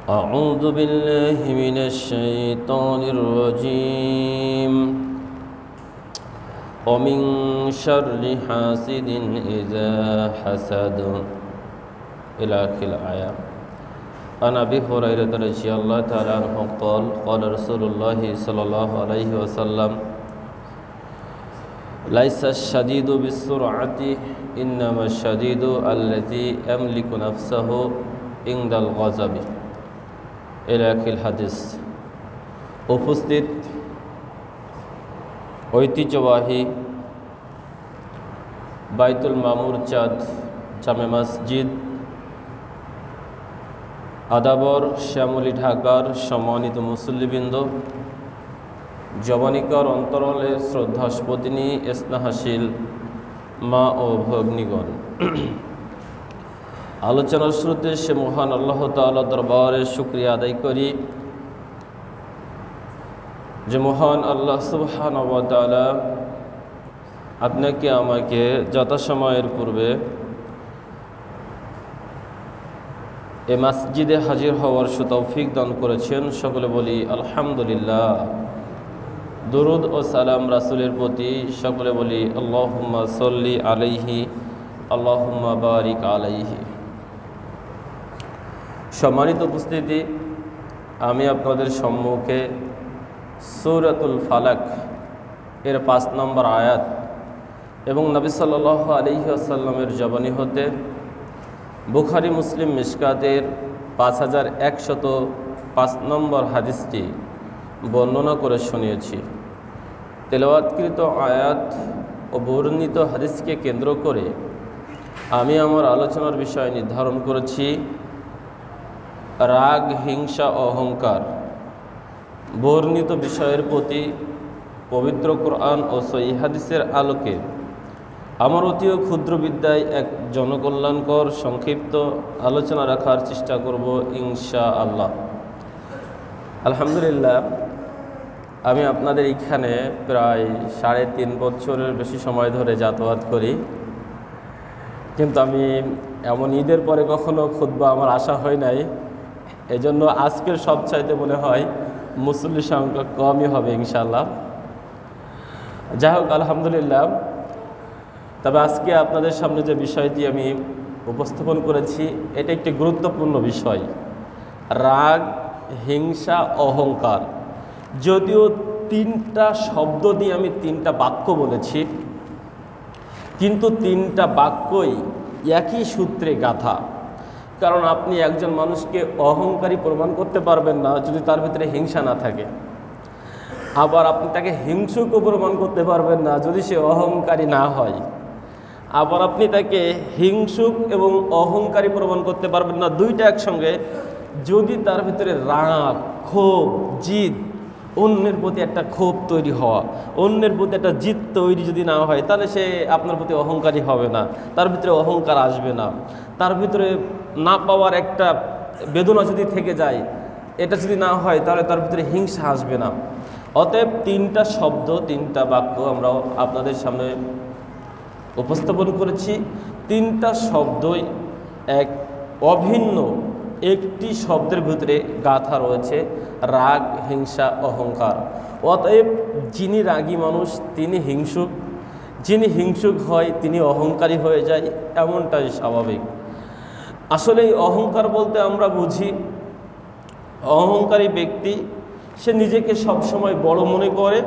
أعوذ بالله من الشيطان الرجيم ومن شر حاسد إذا حسد إلى آخر الآية. عن أبي هريرة رضي الله تعالى عنه قال قال رسول الله صلى الله عليه وسلم ليس الشديد بالسرعة إنما الشديد الذي يملك نفسه عند الغضب إلى آخر الحديث. উপস্থিত ঐতিহ্যবাহী বাইতুল মামুর চাঁদ জামে মসজিদ আদাবর শ্যামলী ঢাকার সম্মানিত মুসল্লিবৃন্দ, জবানিকার অন্তরালে শ্রদ্ধাস্পদিনী স্নেহাশীল মা ও ভগ্নীগণ, আলোচনার শুরুতে সে মহান আল্লাহ তাআলা দরবারে শুকরিয়া আদায় করি যে মহান আল্লাহ সুবহানাহু ওয়া তাআলা আপনাকে আমাকে যথাসময়ের পূর্বে এ মসজিদে হাজির হওয়ার তৌফিক দান করেছেন। সকলে বলি আলহামদুলিল্লাহ। দুরুদ ও সালাম রাসূলের প্রতি, সকলে বলি আল্লাহুম্মা সাল্লি আলাইহি আল্লাহুম্মা বারিক আলাইহি। সম্মানিত উপস্থিতি, আমি আপনাদের সম্মুখে সূরাতুল ফালাক এর ৫ নম্বর আয়াত এবং নবী সাল্লাল্লাহু আলাইহি ওয়াসাল্লামের জবানি হতে বুখারী মুসলিম মিশকাতের 5105 নম্বর হাদিসটি বর্ণনা করে শুনিয়েছি। তেলাওয়াতকৃত আয়াত ও বর্ণিত হাদিসকে কেন্দ্র করে আমি আমার আলোচনার বিষয় নির্ধারণ করেছি রাগ, হিংসা, অহংকার। বর্ণিত বিষয়ের প্রতি পবিত্র কোরআন ও সহিহ হাদিসের আলোকে আমার অতি ক্ষুদ্র বিদ্যায় এক জনকল্যাণকর সংক্ষিপ্ত আলোচনা রাখার চেষ্টা করব ইনশাআল্লাহ। আলহামদুলিল্লাহ, আমি আপনাদের এখানে প্রায় 3.5 বছরের বেশি সময় ধরে যাতায়াত করি, কিন্তু আমি এমন ঈদের পরে কখনো খুতবা আমার আশা হয় নাই। এজন্য আজকের সবচাইতে মনে হয় মুসল্লি সংখ্যা কমই হবে ইনশাআল্লাহ। যাই হোক, আলহামদুলিল্লাহ। তবে আজকে আপনাদের সামনে যে বিষয়টি আমি উপস্থাপন করেছি, এটা একটি গুরুত্বপূর্ণ বিষয়, রাগ, হিংসা, অহংকার। যদিও 3টা শব্দ দিয়ে আমি 3টা বাক্য বলেছি, কিন্তু 3টা বাক্যই একই সূত্রে গাঁথা। কারণ আপনি একজন মানুষকে অহংকারী প্রমাণ করতে পারবেন না যদি তার ভিতরে হিংসা না থাকে, আবার আপনি তাকে হিংসুকও প্রমাণ করতে পারবেন না যদি সে অহংকারী না হয়। আবার আপনি তাকে হিংসুক এবং অহংকারী প্রমাণ করতে পারবেন না, দুইটা একসঙ্গে, যদি তার ভিতরে রাগ, ক্ষোভ, জিদ, অন্যের প্রতি একটা ক্ষোভ তৈরি হওয়া, অন্যের প্রতি একটা জিদ তৈরি যদি না হয়, তাহলে সে আপনার প্রতি অহংকারী হবে না, তার ভিতরে অহংকার আসবে না। তার ভিতরে না পাওয়ার একটা বেদনা যদি থেকে যায়, এটা যদি না হয়, তাহলে তার ভিতরে হিংসা আসবে না। অতএব 3টা শব্দ, 3টা বাক্য আমরা আপনাদের সামনে উপস্থাপন করেছি। 3টা শব্দই এক অভিন্ন একটি শব্দের ভিতরে গাঁথা রয়েছে, রাগ, হিংসা, অহংকার। অতএব যিনি রাগী মানুষ তিনি হিংসুক, যিনি হিংসুক হয় তিনি অহংকারী হয়ে যায়, এমনটাই স্বাভাবিক। আসলে এই অহংকার বলতে আমরা বুঝি অহংকারী ব্যক্তি সে নিজেকে সবসময় বড় মনে করে,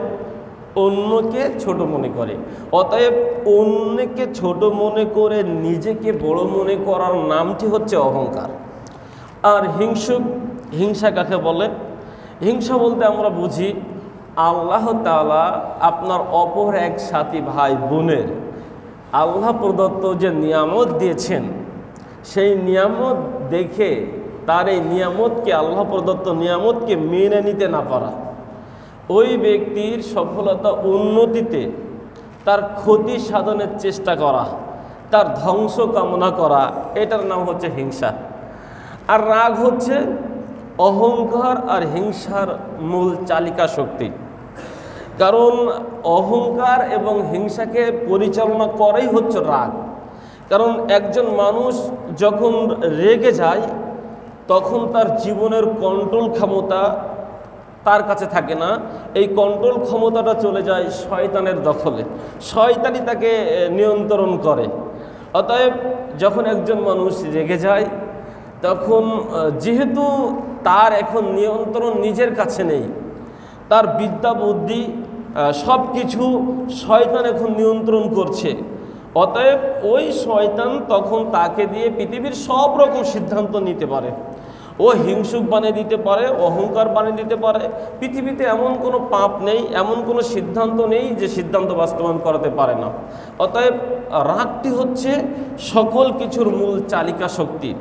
অন্যকে ছোট মনে করে। অতএব অন্যকে ছোট মনে করে নিজেকে বড় মনে করার নামটি হচ্ছে অহংকার। আর হিংসুক, হিংসা কাকে বলে? হিংসা বলতে আমরা বুঝি আল্লাহ তাআলা আপনার অপর এক সাথী ভাই বোনের আল্লাহ প্রদত্ত যে নিয়ামত দিয়েছেন, সেই নিয়ামত দেখে তার এই নিয়ামতকে, আল্লাহ প্রদত্ত নিয়ামতকে মেনে নিতে না পারা, ওই ব্যক্তির সফলতা উন্নতিতে তার ক্ষতি সাধনের চেষ্টা করা, তার ধ্বংস কামনা করা, এটার নাম হচ্ছে হিংসা। আর রাগ হচ্ছে অহংকার আর হিংসার মূল চালিকা শক্তি। কারণ অহংকার এবং হিংসাকে পরিচালনা করেই হচ্ছে রাগ। কারণ একজন মানুষ যখন রেগে যায় তখন তার জীবনের কন্ট্রোল ক্ষমতা তার কাছে থাকে না, এই কন্ট্রোল ক্ষমতাটা চলে যায় শয়তানের দখলে, শয়তানই তাকে নিয়ন্ত্রণ করে। অতএব যখন একজন মানুষ রেগে যায়, তখন যেহেতু তার এখন নিয়ন্ত্রণ নিজের কাছে নেই, তার বিদ্যা বুদ্ধি সব কিছু শয়তান এখন নিয়ন্ত্রণ করছে, অতএব ওই শয়তান তখন তাকে দিয়ে পৃথিবীর সব রকম সিদ্ধান্ত নিতে পারে। ও হিংসুক বানিয়ে দিতে পারে, অহংকার বানিয়ে দিতে পারে। পৃথিবীতে এমন কোনো পাপ নেই, এমন কোনো সিদ্ধান্ত নেই যে সিদ্ধান্ত বাস্তবায়ন করাতে পারে না। অতএব রাগটি হচ্ছে সকল কিছুর মূল চালিকা শক্তি।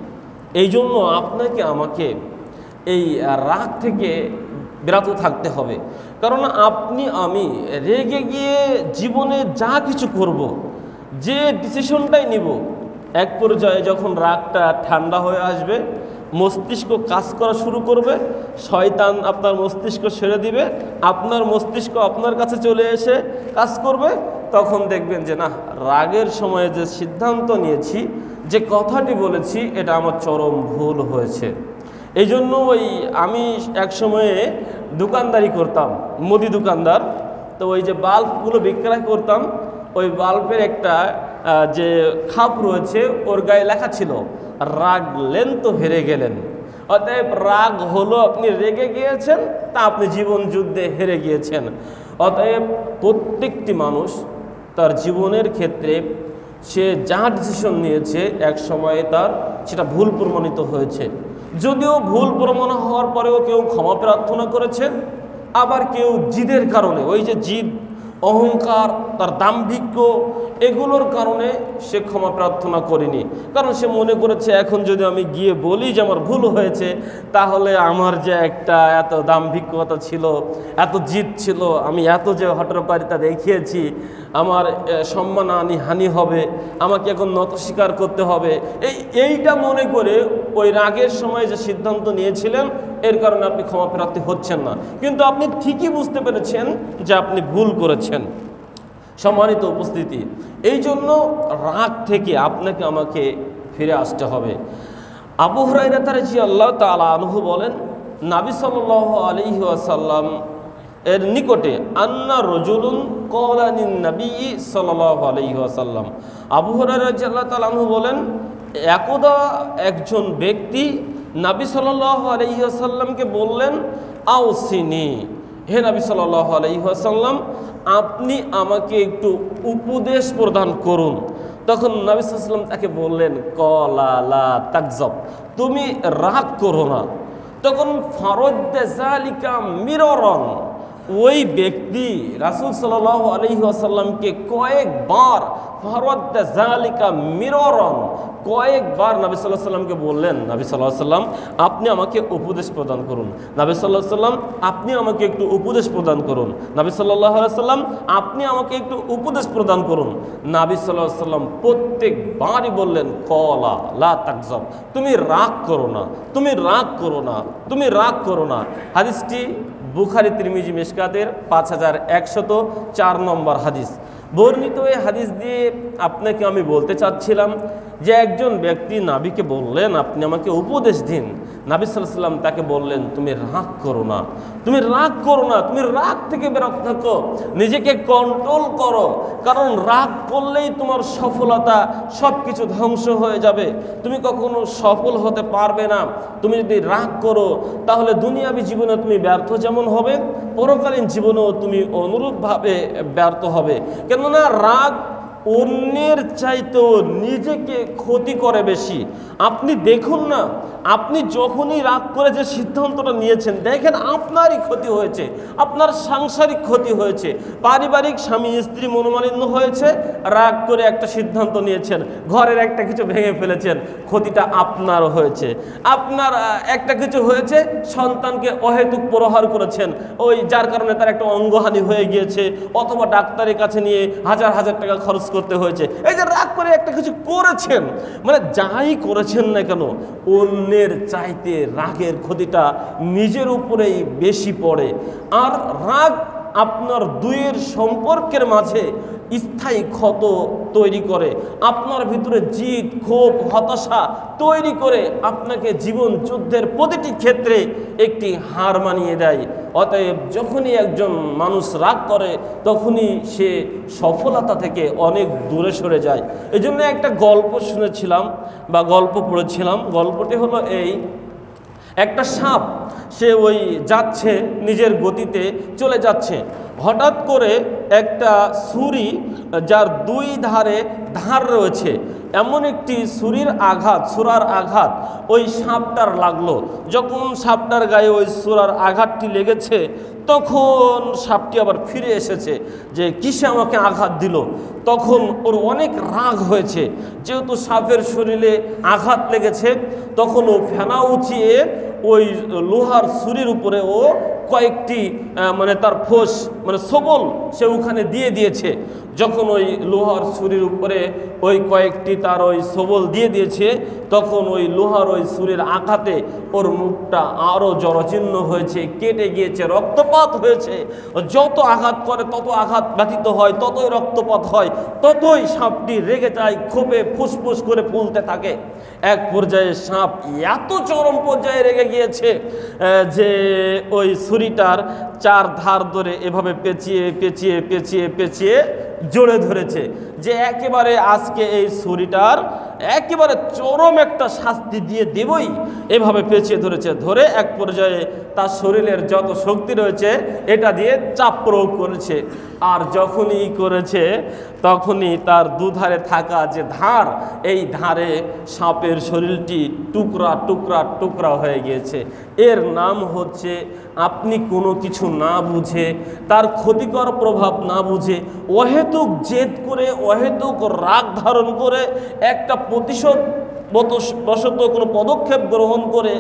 এই জন্য আপনাকে আমাকে এই রাগ থেকে বিরত থাকতে হবে। কারণ আপনি আমি রেগে গিয়ে জীবনে যা কিছু করব, যে ডিসিশনটাই নিব, এক পর্যায়ে যখন রাগটা ঠান্ডা হয়ে আসবে, মস্তিষ্ক কাজ করা শুরু করবে, শয়তান আপনার মস্তিষ্ক ছেড়ে দিবে, আপনার মস্তিষ্ক আপনার কাছে চলে এসে কাজ করবে। তখন দেখবেন যে না, রাগের সময়ে যে সিদ্ধান্ত নিয়েছি, যে কথাটি বলেছি, এটা আমার চরম ভুল হয়েছে। এই জন্য আমি এক সময়ে দোকানদারি করতাম, মুদি দোকানদার। তো ওই যে বাল্বগুলো বিক্রয় করতাম, ওই বাল্বের একটা যে খাপ রয়েছে, ওর গায়ে লেখা ছিল রাগলেন তো হেরে গেলেন। অতএব রাগ হলো আপনি রেগে গিয়েছেন, তা আপনি জীবন যুদ্ধে হেরে গিয়েছেন। অতএব প্রত্যেকটি মানুষ তার জীবনের ক্ষেত্রে সে যা ডিসিশন নিয়েছে, এক সময়ে তার সেটা ভুল প্রমাণিত হয়েছে। যদিও ভুল প্রমাণ হওয়ার পরেও কেউ ক্ষমা প্রার্থনা করেছেন, আবার কেউ জিদের কারণে, ওই যে জিদ, অহংকার, তার দাম্ভিক্য, এগুলোর কারণে সে ক্ষমা প্রার্থনা করেনি। কারণ সে মনে করেছে এখন যদি আমি গিয়ে বলি যে আমার ভুল হয়েছে, তাহলে আমার যে একটা এত দাম্ভিক্যতা ছিল, এত জিদ ছিল, আমি এত যে হঠকারিতা দেখিয়েছি, আমার হানি হবে, আমাকে এখন নত স্বীকার করতে হবে। এইটা মনে করে ওই রাগের সময় যে সিদ্ধান্ত নিয়েছিলেন, এর কারণে আপনি ক্ষমা প্রার্থী হচ্ছেন না। কিন্তু আপনি ঠিকই বুঝতে পেরেছেন যে আপনি ভুল করেছেন। সম্মানিত উপস্থিতি, এই জন্য রাগ থেকে আপনাকে আমাকে ফিরে আসতে হবে। আবু হুরায়রা রাদিয়াল্লাহু তাআলা আনহু বলেন, নবী সাল্লাল্লাহু আলাইহি ওয়াসাল্লাম এর নিকটে আন্না রাজুলুন ক্বালা লিন নবী সাল্লাল্লাহু আলাইহি ওয়াসাল্লাম, আবু হুরায়রা রাদিয়াল্লাহু তাআলা আনহু বলেন, একদা একজন ব্যক্তি নবী সাল্লাল্লাহু আলাইহি ওয়াসাল্লামকে বললেন, আউসিনি, হে নবী সাল্লাল্লাহু আলাইহি ওয়াসাল্লাম, আপনি আমাকে একটু উপদেশ প্রদান করুন। তখন নবী সাল্লাল্লাহু আলাইহি ওয়াসাল্লাম তাকে বললেন, ক্বালা লা তাগযাব, তুমি রাগ করো না। তখন ফারাদ্দা যালিকা মিরারান, ওই ব্যক্তি রাসূল সাল্লাল্লাহু আলাইহি ওয়াসাল্লামকে কয়েকবার, ফারাদ্দা যালিকা মিরারান, কয়েকবার নবী সাল্লাল্লাহু আলাইহি ওয়াসাল্লামকে বললেন, নবী সাল্লাল্লাহু আলাইহি ওয়াসাল্লাম আপনি আমাকে উপদেশ প্রদান করুন, নবী সাল্লাল্লাহু আলাইহি ওয়াসাল্লাম আপনি আমাকে একটু উপদেশ প্রদান করুন, নবী সাল্লাল্লাহু আলাইহি ওয়াসাল্লাম আপনি আমাকে একটু উপদেশ প্রদান করুন। নবী সাল্লাল্লাহু আলাইহি ওয়াসাল্লাম প্রত্যেকবারই বললেন, ক্বালা লা তাগযাব, তুমি রাগ করো না, তুমি রাগ করো না, তুমি রাগ করো না। হাদিসটি বুখারী, তিরমিজি, মিশকাতের 5104 নম্বর হাদিস। বর্ণিত এই হাদিস দিয়ে আপনাকে আমি বলতে চাচ্ছিলাম যে একজন ব্যক্তি নবীকে বললেন, আপনি আমাকে উপদেশ দিন। নবী সাল্লাল্লাহু আলাইহি ওয়াসাল্লাম তাকে বললেন, তুমি রাগ করো না, তুমি রাগ করো না, তুমি রাগ থেকে বিরত থাকো, নিজেকে কন্ট্রোল করো। কারণ রাগ করলেই তোমার সফলতা সব কিছু ধ্বংস হয়ে যাবে, তুমি কখনো সফল হতে পারবে না। তুমি যদি রাগ করো, তাহলে দুনিয়াবী জীবনে তুমি ব্যর্থ যেমন হবে, পরকালীন জীবনেও তুমি অনুরূপভাবে ব্যর্থ হবে। কেননা রাগ অন্যের চাইতেও নিজেকে ক্ষতি করে বেশি। আপনি দেখুন না, আপনি যখনই রাগ করে যে সিদ্ধান্তটা নিয়েছেন, দেখেন আপনারই ক্ষতি হয়েছে, আপনার সাংসারিক ক্ষতি হয়েছে, পারিবারিক স্বামী স্ত্রী মনোমালিন্য হয়েছে, রাগ করে একটা সিদ্ধান্ত নিয়েছেন, ঘরের একটা কিছু ভেঙে ফেলেছেন, ক্ষতিটা আপনার হয়েছে। আপনার একটা কিছু হয়েছে, সন্তানকে অহেতুক প্রহার করেছেন, ওই যার কারণে তার একটা অঙ্গহানি হয়ে গিয়েছে, অথবা ডাক্তারের কাছে নিয়ে হাজার হাজার টাকা খরচ করতে হয়েছে। এই যে রাগ করে একটা কিছু করেছেন, মানে যাই করেছেন না কেন, অন্যের চাইতে রাগের ক্ষতিটা নিজের উপরেই বেশি পড়ে। আর রাগ আপনার দুইয়ের সম্পর্কের মাঝে স্থায়ী ক্ষত তৈরি করে, আপনার ভিতরে জিদ, ক্ষোভ, হতাশা তৈরি করে আপনাকে জীবন যুদ্ধের প্রতিটি ক্ষেত্রে একটি হার মানিয়ে দেয়। অতএব যখনই একজন মানুষ রাগ করে তখনই সে সফলতা থেকে অনেক দূরে সরে যায়। এই জন্য একটা গল্প শুনেছিলাম বা গল্প পড়েছিলাম। গল্পটি হলো এই, একটা সাপ সে ওই যাচ্ছে, নিজের গতিতে চলে যাচ্ছে, হঠাৎ করে একটা ছুরি যার দুই ধারে ধার রয়েছে, এমন একটি ছুরার আঘাত ওই সাপটার লাগলো। যখন সাপটার গায়ে ওই ছুরার আঘাতটি লেগেছে তখন সাপটি আবার ফিরে এসেছে যে কিসে আমাকে আঘাত দিল। তখন ওর অনেক রাগ হয়েছে, যেহেতু সাপের শরীরে আঘাত লেগেছে। তখন ও ফেনা উঁচিয়ে ওই লোহার ছুরির উপরে ও কয়েকটি তার ফোঁস সবল সে ওখানে দিয়ে দিয়েছে। যখন ওই লোহার ছুরির উপরে ওই কয়েকটি তার ওই সবল দিয়ে দিয়েছে তখন ওই লোহার ওই ছুরির আঘাতে ওর মুখটা আরও জরাজীর্ণ হয়েছে, কেটে গিয়েছে, রক্তপাত হয়েছে। যত আঘাত করে তত আঘাত ব্যথিত হয়, ততই রক্তপাত হয়, ততই সাপটি রেগে যায়, ক্ষোভে ফুসফুস করে ফুলতে থাকে। এক পর্যায়ে সাপ এত চরম পর্যায়ে রেগে গিয়েছে যে ওই ছুরিটার চার ধার ধরে এভাবে পেঁচিয়ে পেঁচিয়ে পেঁচিয়ে পেঁচিয়ে জোরে ধরেছে যে একেবারে আজকে এই ছুরিটার একেবারে চরম একটা শাস্তি দিয়ে দেবই, এভাবে পেঁচিয়ে ধরেছে। ধরে এক পর্যায়ে তার শরীরের যত শক্তি রয়েছে এটা দিয়ে চাপ প্রয়োগ করেছে। আর যখনই করেছে তখনই তার দুধারে থাকা যে ধার, এই ধারে সাপের শরীরটি টুকরা টুকরা টুকরা হয়ে গিয়েছে। এর নাম হচ্ছে আপনি কোনো কিছু না বুঝে, তার ক্ষতিকর প্রভাব না বুঝে, অহেতুক জেদ করে, অহেতুক রাগ ধারণ করে, একটা প্রতিশোধ বশত কোনো পদক্ষেপ গ্রহণ করে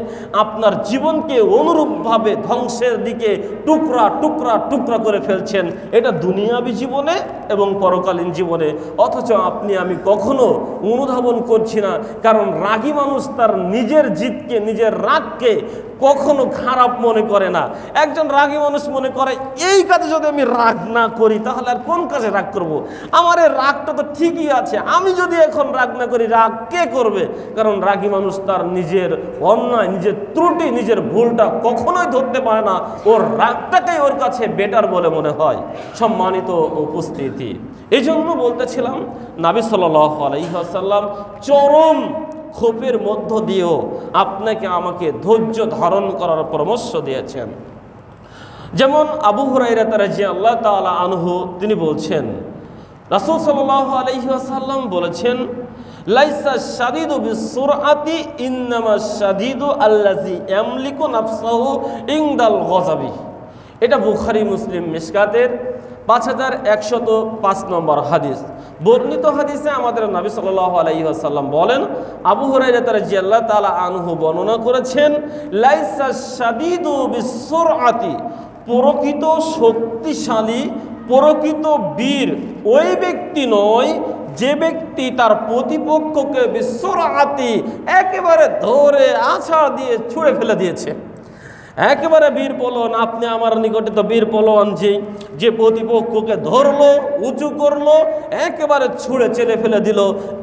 আপনার জীবনকে অনুরূপভাবে ধ্বংসের দিকে টুকরা টুকরা টুকরা করে ফেলছেন। এটা দুনিয়াবী জীবনে এবং পরকালীন জীবনে। অথচ আপনি আমি কখনো অনুধাবন করছি না, কারণ রাগী মানুষ তার নিজের জিদকে, নিজের রাগকে কখনো খারাপ মনে করে না। একজন রাগী মানুষ মনে করে এই কাজে যদি আমি রাগ না করি তাহলে আর কোন কাজে রাগ করব, আমার এই রাগটা তো ঠিকই আছে, আমি যদি এখন রাগ না করি রাগ কে করবে? কারণ রাগী মানুষ তার নিজের অন্যায়, নিজের ত্রুটি, নিজের ভুলটা কখনোই ধরতে পারে না, ওর রাগটাকেই ওর কাছে বেটার বলে মনে হয়। সম্মানিত উপস্থিতি, এই জন্য বলতেছিলাম নবী সাল্লাল্লাহু আলাইহি ওয়াসাল্লাম চরম ক্ষোভের মধ্য দিয়েও আপনাকে আমাকে ধৈর্য ধারণ করার পরামর্শ দিয়েছেন। যেমন আবু হুরায়রা রাদিয়াল্লাহু তাআলা আনহু তিনি বলছেন, রাসূল সাল্লাল্লাহু আলাইহি ওয়াসাল্লাম বলেছেন, লাইসা শাদীদু বিসুরআতি ইন্নামা শাদীদু আল্লাযী ইয়ামলিকু নাফসাহু ইনদাল গযাবি। এটা বুখারী মুসলিম মিশকাতের 5105 নম্বর হাদিস। বর্ণিত হাদিসে আমাদের নবী সাল্লাল্লাহু আলাইহি ওয়াসাল্লাম বলেন, আবু হুরায়রা রাদিয়াল্লাহু তাআলা আনহু বর্ণনা করেছেন, লাইসা শাদীদু বিসুরআতি, প্রকৃত শক্তিশালী, প্রকৃত বীর ওই ব্যক্তি নয় যে ব্যক্তি তার প্রতিপক্ষকে বিসুরআতি একেবারে ধরে আছাড় দিয়ে ছুঁড়ে ফেলে দিয়েছে। একেবারে বীর পলোয়ান, আপনি আমার নিকটে তো বীর পলোয়ান, যে প্রতিপক্ষকে ধরলো, উঁচু করলো, একেবারে ছুঁড়ে চেলে ফেলে দিল,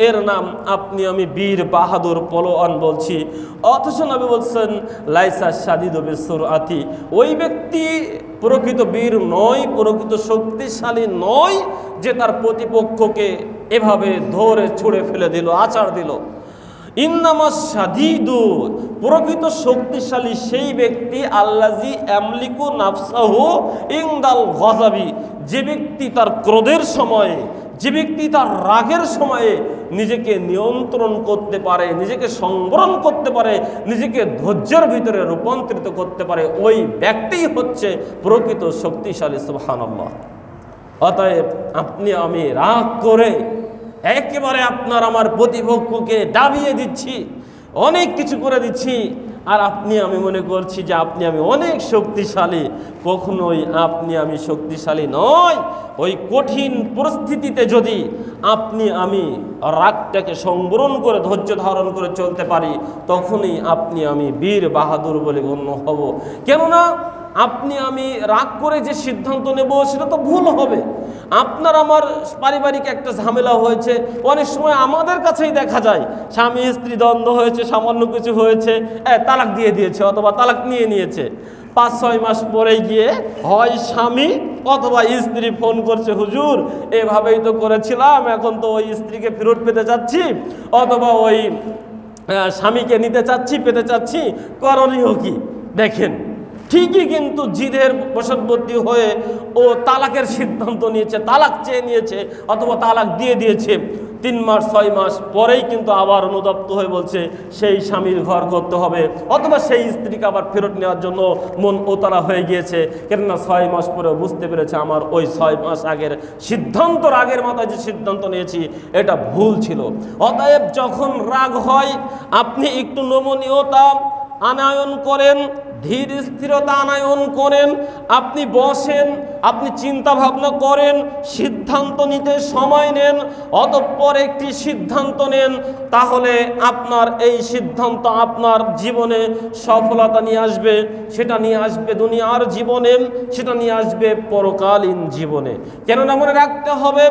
এর নাম আপনি আমি বীর বাহাদুর পলোয়ান বলছি। অথচ নবী বলছেন লাইসা শাদীদু বিসুরআতি, ওই ব্যক্তি প্রকৃত বীর নয়, প্রকৃত শক্তিশালী নয় যে তার প্রতিপক্ষকে এভাবে ধরে ছুঁড়ে ফেলে দিল, আছাড় দিল। ইন্নামা শাদীদু, প্রকৃত শক্তিশালী সেই ব্যক্তি আল্লাযী ইয়ামলিকু নাফসাহু ইনদাল গযাবি, যে ব্যক্তি তার ক্রোধের সময়ে, যে ব্যক্তি তার রাগের সময়ে নিজেকে নিয়ন্ত্রণ করতে পারে, নিজেকে সংবরণ করতে পারে, নিজেকে ধৈর্যের ভিতরে রূপান্তরিত করতে পারে, ওই ব্যক্তিই হচ্ছে প্রকৃত শক্তিশালী। সুবহানাল্লাহ। অতএব আপনি আমি রাগ করে একেবারে আপনার আমার প্রতিপক্ষকে ডাবিয়ে দিচ্ছি, অনেক কিছু করে দিচ্ছি, আর আপনি আমি মনে করছি যে আপনি আমি অনেক শক্তিশালী। কখনোই আপনি আমি শক্তিশালী নয়। ওই কঠিন পরিস্থিতিতে যদি আপনি আমি রাগটাকে সংবরণ করে ধৈর্য ধারণ করে চলতে পারি, তখনই আপনি আমি বীর বাহাদুর বলে গণ্য হব। কেননা আপনি আমি রাগ করে যে সিদ্ধান্ত নেব সেটা তো ভুল হবে। আপনার আমার পারিবারিক একটা ঝামেলা হয়েছে, অনেক সময় আমাদের কাছেই দেখা যায় স্বামী স্ত্রী দ্বন্দ্ব হয়েছে, সামান্য কিছু হয়েছে, তালাক দিয়ে দিয়েছে অথবা তালাক নিয়ে নিয়েছে। 5-6 মাস পরে গিয়ে হয় স্বামী অথবা স্ত্রী ফোন করছে, হুজুর এভাবেই তো করেছিলাম, এখন তো ওই স্ত্রীকে ফেরত পেতে চাচ্ছি অথবা ওই স্বামীকে নিতে চাচ্ছি, পেতে চাচ্ছি, করণীয় কি? দেখেন ঠিকই কিন্তু জিদের বশবর্তী হয়ে ও তালাকের সিদ্ধান্ত নিয়েছে, তালাক চেয়ে নিয়েছে অথবা তালাক দিয়ে দিয়েছে। 3 মাস 6 মাস পরেই কিন্তু আবার অনুতপ্ত হয়ে বলছে সেই স্বামীর ঘর করতে হবে অথবা সেই স্ত্রীকে আবার ফেরত নেওয়ার জন্য মন ওতারা হয়ে গিয়েছে। কেননা 6 মাস পরে বুঝতে পেরেছে আমার ওই 6 মাস আগের সিদ্ধান্ত, রাগের মাথায় যে সিদ্ধান্ত নিয়েছি এটা ভুল ছিল। অতএব যখন রাগ হয় আপনি একটু নমনীয়তা আনয়ন করেন, ধীর স্থিরতা আনয়ন করেন, আপনি বসেন, আপনি চিন্তা ভাবনা করেন, সিদ্ধান্ত নিতে সময় নেন, অতঃপর একটি সিদ্ধান্ত নেন, তাহলে আপনার এই সিদ্ধান্ত আপনার জীবনে সফলতা নিয়ে আসবে। সেটা নিয়ে আসবে দুনিয়ার জীবনে, সেটা নিয়ে আসবে পরকালীন জীবনে। কেননা মনে রাখতে হবে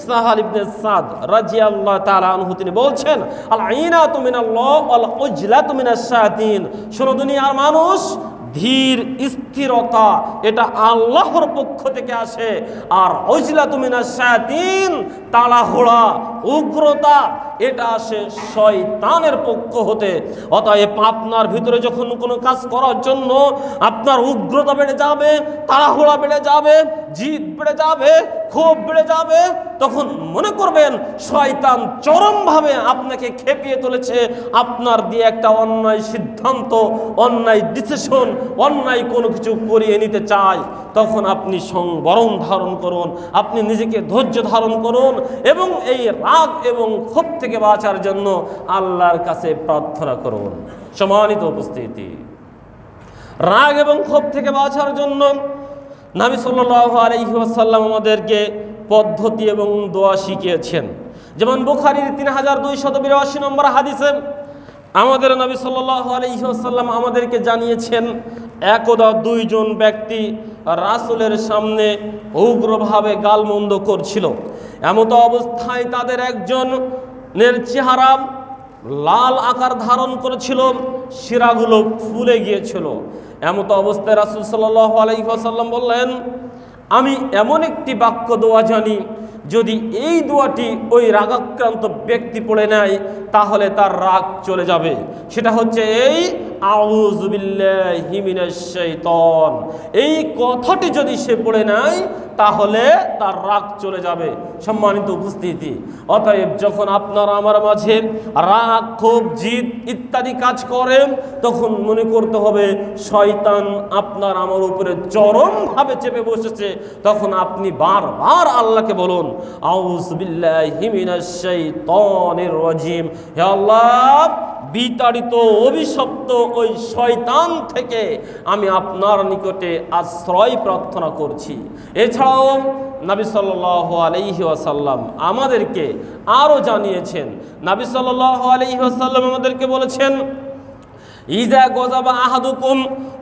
সাহাল ইবনে সাদ রাদিয়াল্লাহু তাআলা আনহু তিনি বলছেন, আল আইনাতু মিনাল্লাহ ওয়াল উজলাতু মিনাশ শায়াতিন। শোনো দুনিয়ার মানুষ, ধীর স্থিরতা এটা আল্লাহর পক্ষ থেকে আসে, আর উজলাতু মিনাশ শায়াতিন তাড়াহুড়া উগ্রতা এটা আসে শয়তানের পক্ষ হতে। অতএব আপনার ভিতরে যখন কোনো কাজ করার জন্য আপনার উগ্রতা বেড়ে যাবে, তাড়াহুড়া বেড়ে যাবে, জিদ বেড়ে যাবে, ক্ষোভ বেড়ে যাবে, তখন মনে করবেন শয়তান চরমভাবে আপনাকে খেপিয়ে তুলেছে, আপনার দিয়ে একটা অন্যায় সিদ্ধান্ত, অন্যায় ডিসিশন, অন্যায় কোনো কিছু করিয়ে নিতে চায়। তখন আপনি সংবরণ ধারণ করুন, আপনি নিজেকে ধৈর্য ধারণ করুন এবং এই রাগ এবং ক্ষোভ থেকে বাঁচার জন্য আল্লাহর কাছে প্রার্থনা করুন। সম্মানিত উপস্থিতি, রাগ এবং ক্ষোভ থেকে বাঁচার জন্য নবী সাল্লাল্লাহু আলাইহি ওয়াসাল্লাম আমাদেরকে পদ্ধতি এবং দোয়া শিখিয়েছেন। যেমন বুখারীর 3282 নম্বর হাদিসে আমাদের নবী সাল্লাল্লাহু আলাইহি ওয়াসাল্লাম আমাদেরকে জানিয়েছেন, একদা 2 জন ব্যক্তি রাসূলের সামনে উগ্রভাবে গালমন্দ করছিল। এমত অবস্থায় তাদের একজনের চেহারা লাল আকার ধারণ করেছিল, শিরাগুলো ফুলে গিয়েছিল। এমত অবস্থায় রাসূল সাল্লাল্লাহু আলাইহি ওয়াসাল্লাম বললেন, আমি এমন একটি বাক্য দোয়া জানি, যদি এই দোয়াটি ওই রাগাক্রান্ত ব্যক্তি পড়ে নেয় তাহলে তার রাগ চলে যাবে। সেটা হচ্ছে এই আউযু বিল্লাহি মিনাশ শাইতান। এই কথাটি যদি সে পড়ে নেয় তাহলে তার রাগ চলে যাবে। সম্মানিত উপস্থিতি, অতএব যখন আপনার আমার মাঝে রাগ, ক্ষোভ, জিদ ইত্যাদি কাজ করে তখন মনে করতে হবে শয়তান আপনার আমার উপরে চরমভাবে চেপে বসেছে। তখন আপনি বারবার আল্লাহকে বলুন, আউযু বিল্লাহি মিনাশ শাইতানির রাজিম, হে আল্লাহ বিতাড়িত অভিশপ্ত ওই শয়তান থেকে আমি আপনার নিকটে আশ্রয় প্রার্থনা করছি। এছাড়াও নবী সাল্লাল্লাহু আলাইহি ওয়াসাল্লাম আমাদেরকে আরও জানিয়েছেন, নবী সাল্লাল্লাহু আলাইহি ওয়াসাল্লাম আমাদেরকে বলেছেন, ইযা গাযাবা আহাদুকুম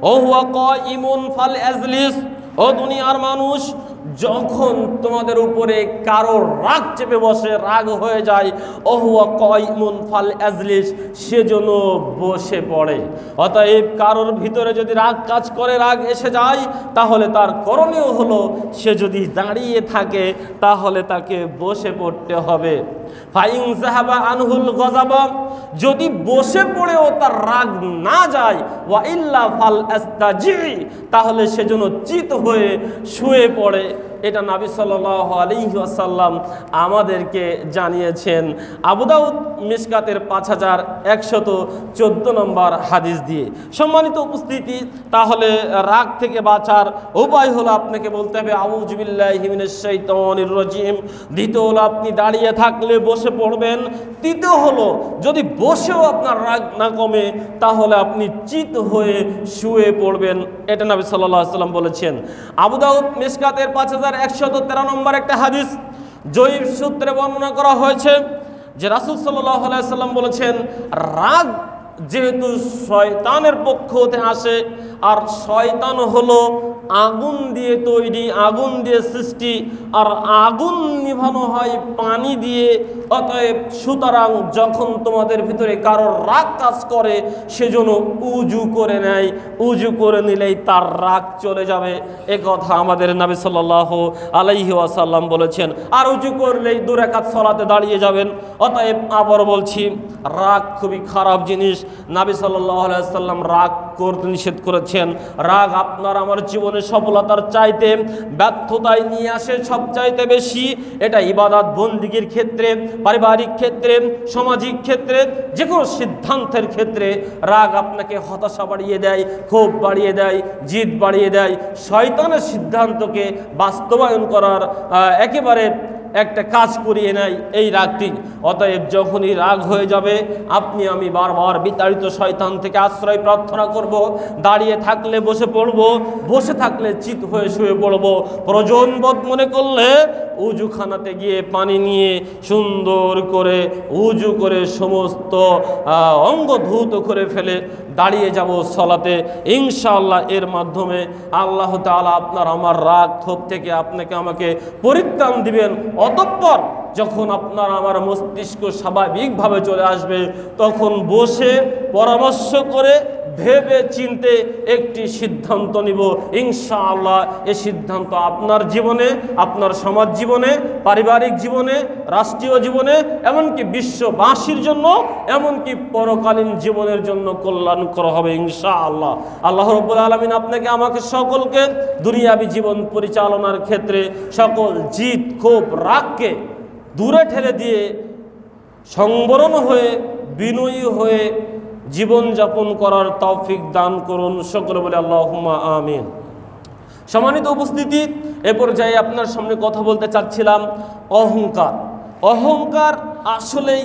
ওয়া হুয়া কাইমুন ফালয়াজলিস। ও দুনিয়ার মানুষ, যখন তোমাদের উপরে কারো রাগ চেপে বসে, রাগ হয়ে যায়, ওহুয়া কাইমুন ফালয়াজলিস, সেজন্য বসে পড়ে। অতএব কারোর ভিতরে যদি রাগ কাজ করে, রাগ এসে যায়, তাহলে তার করণীয় হলো সে যদি দাঁড়িয়ে থাকে তাহলে তাকে বসে পড়তে হবে। ফাইন যাহাবা আনহুল গযাবা, যদি বসে পড়েও তার রাগ না যায়, ওয়া ইল্লা ফাল আস্তাজি, তাহলে সেজন্য চিত হয়ে শুয়ে পড়ে। এটা নবী সাল্লাল্লাহু আলাইহি ওয়াসাল্লাম আমাদেরকে জানিয়েছেন আবু দাউদ মিশকাতের 5114 নম্বর হাদিস দিয়ে। সম্মানিত উপস্থিতি, তাহলে রাগ থেকে বাঁচার উপায় হলো আপনাকে বলতে হবে আউযু বিল্লাহি মিনাশ শাইতানির রাজিম। দ্বিতীয় হলো আপনি দাঁড়িয়ে থাকলে বসে পড়বেন। তৃতীয় হলো যদি বসেও আপনার রাগ না কমে তাহলে আপনি চিত হয়ে শুয়ে পড়বেন। এটা নবী সাল্লাল্লাহু আলাইহি ওয়াসাল্লাম বলেছেন। আবু দাউদ মিশকাতের 5113 নম্বর একটা হাদিস জয়ীফ সূত্রে বর্ণনা করা হয়েছে যে রাসূল সাল্লাল্লাহু আলাইহি ওয়াসাল্লাম বলেছেন, রাগ যেহেতু শয়তানের পক্ষ হতে আসে আর শয়তান হলো আগুন দিয়ে তৈরি, আগুন দিয়ে সৃষ্টি, আর আগুন নিভানো হয় পানি দিয়ে। অতএব সুতরাং যখন তোমাদের ভিতরে কারোর রাগ কাজ করে সেজন্য উজু করে নেয়, উজু করে নিলেই তার রাগ চলে যাবে। এ কথা আমাদের নবী সাল্লাল্লাহু আলাইহি ওয়াসাল্লাম বলেছেন। আর উজু করলেই 2 রাকাত সালাতে দাঁড়িয়ে যাবেন। অতএব আবার বলছি, রাগ খুবই খারাপ জিনিস। নবী সাল্লাল্লাহু আলাইহি ওয়াসাল্লাম রাগ করতে নিষেধ করেছেন। রাগ আপনার আমার জীবনে সফলতার চাইতে ব্যর্থতায় নিয়ে আসে সবচাইতে বেশি। এটা ইবাদত বন্দিগির ক্ষেত্রে, পারিবারিক ক্ষেত্রে, সামাজিক ক্ষেত্রে, যে কোনো সিদ্ধান্তের ক্ষেত্রে রাগ আপনাকে হতাশা বাড়িয়ে দেয়, ক্ষোভ বাড়িয়ে দেয়, জিদ বাড়িয়ে দেয়, শয়তানের সিদ্ধান্তকে বাস্তবায়ন করার একেবারে একটা কাজ করিয়ে নেয় এই রাগটি। অতএব যখনই রাগ হয়ে যাবে, আপনি আমি বারবার বিতাড়িত শয়তান থেকে আশ্রয় প্রার্থনা করব। দাঁড়িয়ে থাকলে বসে পড়ব, বসে থাকলে চিত হয়ে শুয়ে পড়ব। প্রয়োজনবোধ মনে করলে উজুখানাতে গিয়ে পানি নিয়ে সুন্দর করে উজু করে সমস্ত অঙ্গ ধৌত করে ফেলে দাঁড়িয়ে যাব সলাতে। ইনশাআল্লাহ এর মাধ্যমে আল্লাহ তাআলা আপনার আমার রাগ ক্ষোভ থেকে আপনাকে আমাকে পরিত্রাণ দিবেন। অতঃপর যখন আপনার আমার মস্তিষ্ক স্বাভাবিকভাবে চলে আসবে, তখন বসে পরামর্শ করে ভেবে চিন্তে একটি সিদ্ধান্ত নিব। ইনশাআল্লাহ এই সিদ্ধান্ত আপনার জীবনে, আপনার সমাজ জীবনে, পারিবারিক জীবনে, রাষ্ট্রীয় জীবনে, এমনকি বিশ্ববাসীর জন্য, এমনকি পরকালীন জীবনের জন্য কল্যাণকর হবে ইনশাআল্লাহ। আল্লাহ রাব্বুল আলামিন আপনাকে আমাকে সকলকে দুনিয়াবী জীবন পরিচালনার ক্ষেত্রে সকল জিদ ক্ষোভ রাগকে দূরে ঠেলে দিয়ে সংবরণ হয়ে বিনয়ী হয়ে জীবন যাপন করার তৌফিক দান করুন। সকলে বলে আল্লাহুম্মা আমিন। সম্মানিত উপস্থিতি, এ পর্যায়ে আপনার সামনে কথা বলতে চাচ্ছিলাম অহংকার। অহংকার আসলেই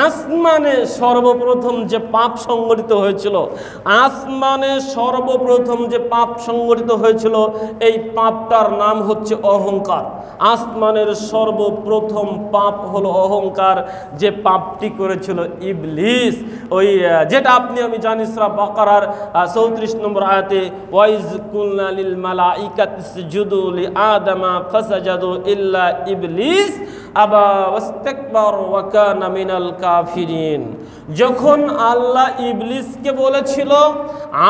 আসমানে সর্বপ্রথম যে পাপ সংগঠিত হয়েছিল, আসমানে সর্বপ্রথম যে পাপ সংগঠিত হয়েছিল, এই পাপটার নাম হচ্ছে অহংকার। আসমানের সর্বপ্রথম পাপ হলো অহংকার, যে পাপটি করেছিল ইবলিস। ওই যেটা আপনি আমি জানি সূরা বাকারার 34 নম্বর আয়াতে, ওয়াইজ কুলনা লিল মালাইকাতি ইসজুদু লি আদামা ফাসাজাদু ইল্লা ইবলিস আবা ওয়াস্তাকবার ওয়া কানা মিনাল কাফিরিন। যখন আল্লাহ ইবলিসকে বলেছিল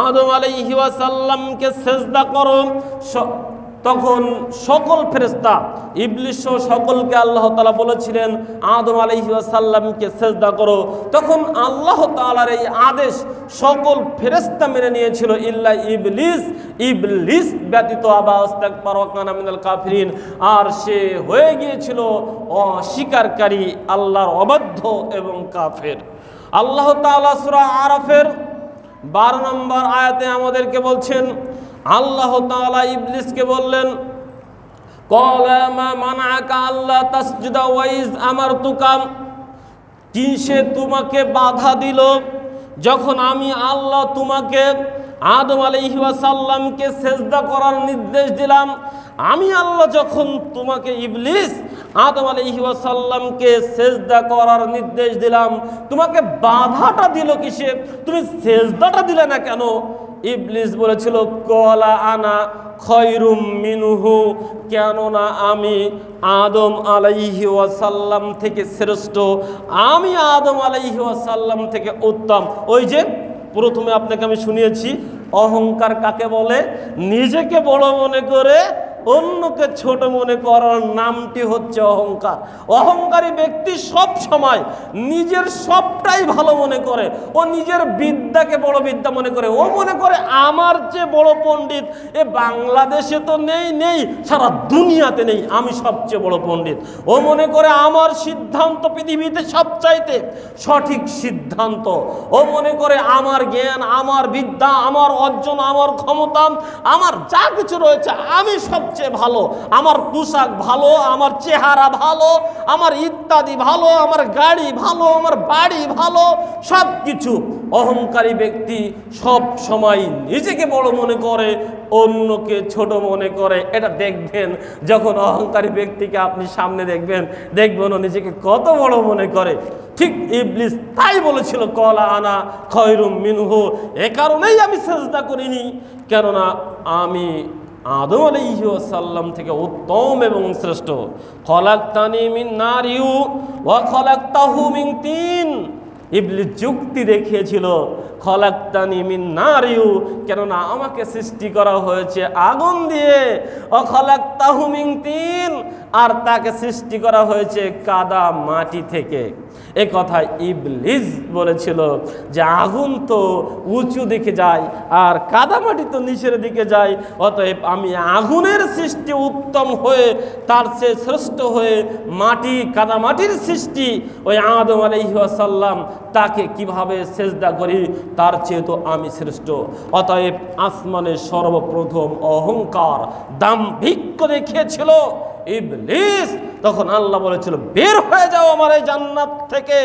আদম আলাইহি ওয়াসাল্লামকে সিজদা করো, তখন সকল ফেরেশতা, ইবলিস সহ সকলকে আল্লাহ তাআলা বলেছিলেন আদম আলাইহি ওয়াসাল্লামকে সিজদা করো। তখন আল্লাহ তাআলার এই আদেশ সকল ফেরেশতা মেনে নিয়েছিল ইল্লা ইবলিস, ইবলিস ব্যতীত। আবা ওয়াস্তাকবার ওয়া কানা মিনাল কাফিরিন, আর সে হয়ে গিয়েছিল অস্বীকারী, আল্লাহর অবাধ্য এবং কাফের। আল্লাহ তাআলা সূরা আরাফের 12 নম্বর আয়াতে আমাদেরকে বলছেন, আল্লাহ তাআলা ইবলিসকে বললেন, ক্বালা মা মানাআকা আল্লা তাসজুদা ওয়াইজ আমারতুকা, কি সে তোমাকে বাধা দিল যখন আমি আল্লাহ তোমাকে আদম আলাইহি ওয়াসাল্লামকে সিজদা করার নির্দেশ দিলাম। আমি আল্লাহ যখন তোমাকে ইবলিস আদম আলাইহি ওয়াসাল্লামকে সিজদা করার নির্দেশ দিলাম, তোমাকে বাধাটা দিল কিসে? তুমি সিজদাটা দিলে না কেন? ইবলিস বলেছিল, ক্বালা আনা খায়রুম মিনহু, কেননা আমি আদম আলাইহি ওয়াসাল্লাম থেকে শ্রেষ্ঠ, আমি আদম আলাইহি ওয়াসাল্লাম থেকে উত্তম। ওই যে প্রথমে আপনাকে আমি শুনিয়েছি, অহংকার কাকে বলে? নিজেকে বড় মনে করে অন্যকে ছোট মনে করার নামটি হচ্ছে অহংকার। অহংকারী ব্যক্তি সব সময় নিজের সবটাই ভালো মনে করে, ও নিজের বিদ্যাকে বড় বিদ্যা মনে করে। ও মনে করে আমার চেয়ে বড় পণ্ডিত এ বাংলাদেশে তো নেই, সারা দুনিয়াতে নেই, আমি সবচেয়ে বড় পণ্ডিত। ও মনে করে আমার সিদ্ধান্ত পৃথিবীতে সবচাইতে সঠিক সিদ্ধান্ত। ও মনে করে আমার জ্ঞান, আমার বিদ্যা, আমার অর্জন, আমার ক্ষমতা, আমার যা কিছু রয়েছে আমি সবচেয়ে ভালো, আমার পোশাক ভালো, আমার চেহারা ভালো, আমার ইত্যাদি ভালো, আমার গাড়ি ভালো, আমার বাড়ি ভালো, সব কিছু অহংকারী ব্যক্তি সব সময় নিজেকে বড় মনে করে, অন্যকে ছোট মনে করে। এটা দেখবেন যখন অহংকারী ব্যক্তিকে আপনি সামনে দেখবেন, দেখবেন ও নিজেকে কত বড় মনে করে। ঠিক ইবলিস তাই বলেছিল, কলা আনা খয়রুম মিনহু, এ কারণেই আমি সিজদা করিনি, কেননা আমি আদম আলাইহিস সালাম থেকে উত্তম এবং শ্রেষ্ঠ। খলাকতানি মিন নারিউ ওয়া খলাকতাহু মিন তিন। ইবলিস যুক্তি দেখিয়েছিল, খলাকতানি মিন নারিউ, কেননা আমাকে সৃষ্টি করা হয়েছে আগুন দিয়ে, ও খলাকতাহু মিন তিন, আর তাকে সৃষ্টি করা হয়েছে কাদা মাটি থেকে। এ কথা ইবলিস বলেছিল যে আগুন তো উঁচু দিকে যায় আর কাদামাটি তো নিচের দিকে যায়, অতএব আমি আগুনের সৃষ্টি উত্তম হয়ে, তার চেয়ে শ্রেষ্ঠ হয়ে মাটি, কাদামাটির সৃষ্টি ওই আদম আলাইহিস সালাম, তাকে কিভাবে সেজদা করি, তার চেয়ে তো আমি শ্রেষ্ঠ। অতএব আসমানের সর্বপ্রথম অহংকার, দাম্ভিক্য দেখিয়েছিল ইবলিস। তখন আল্লাহ বলেছিল, বের হয়ে যাও আমার এই জান্নাত থেকে,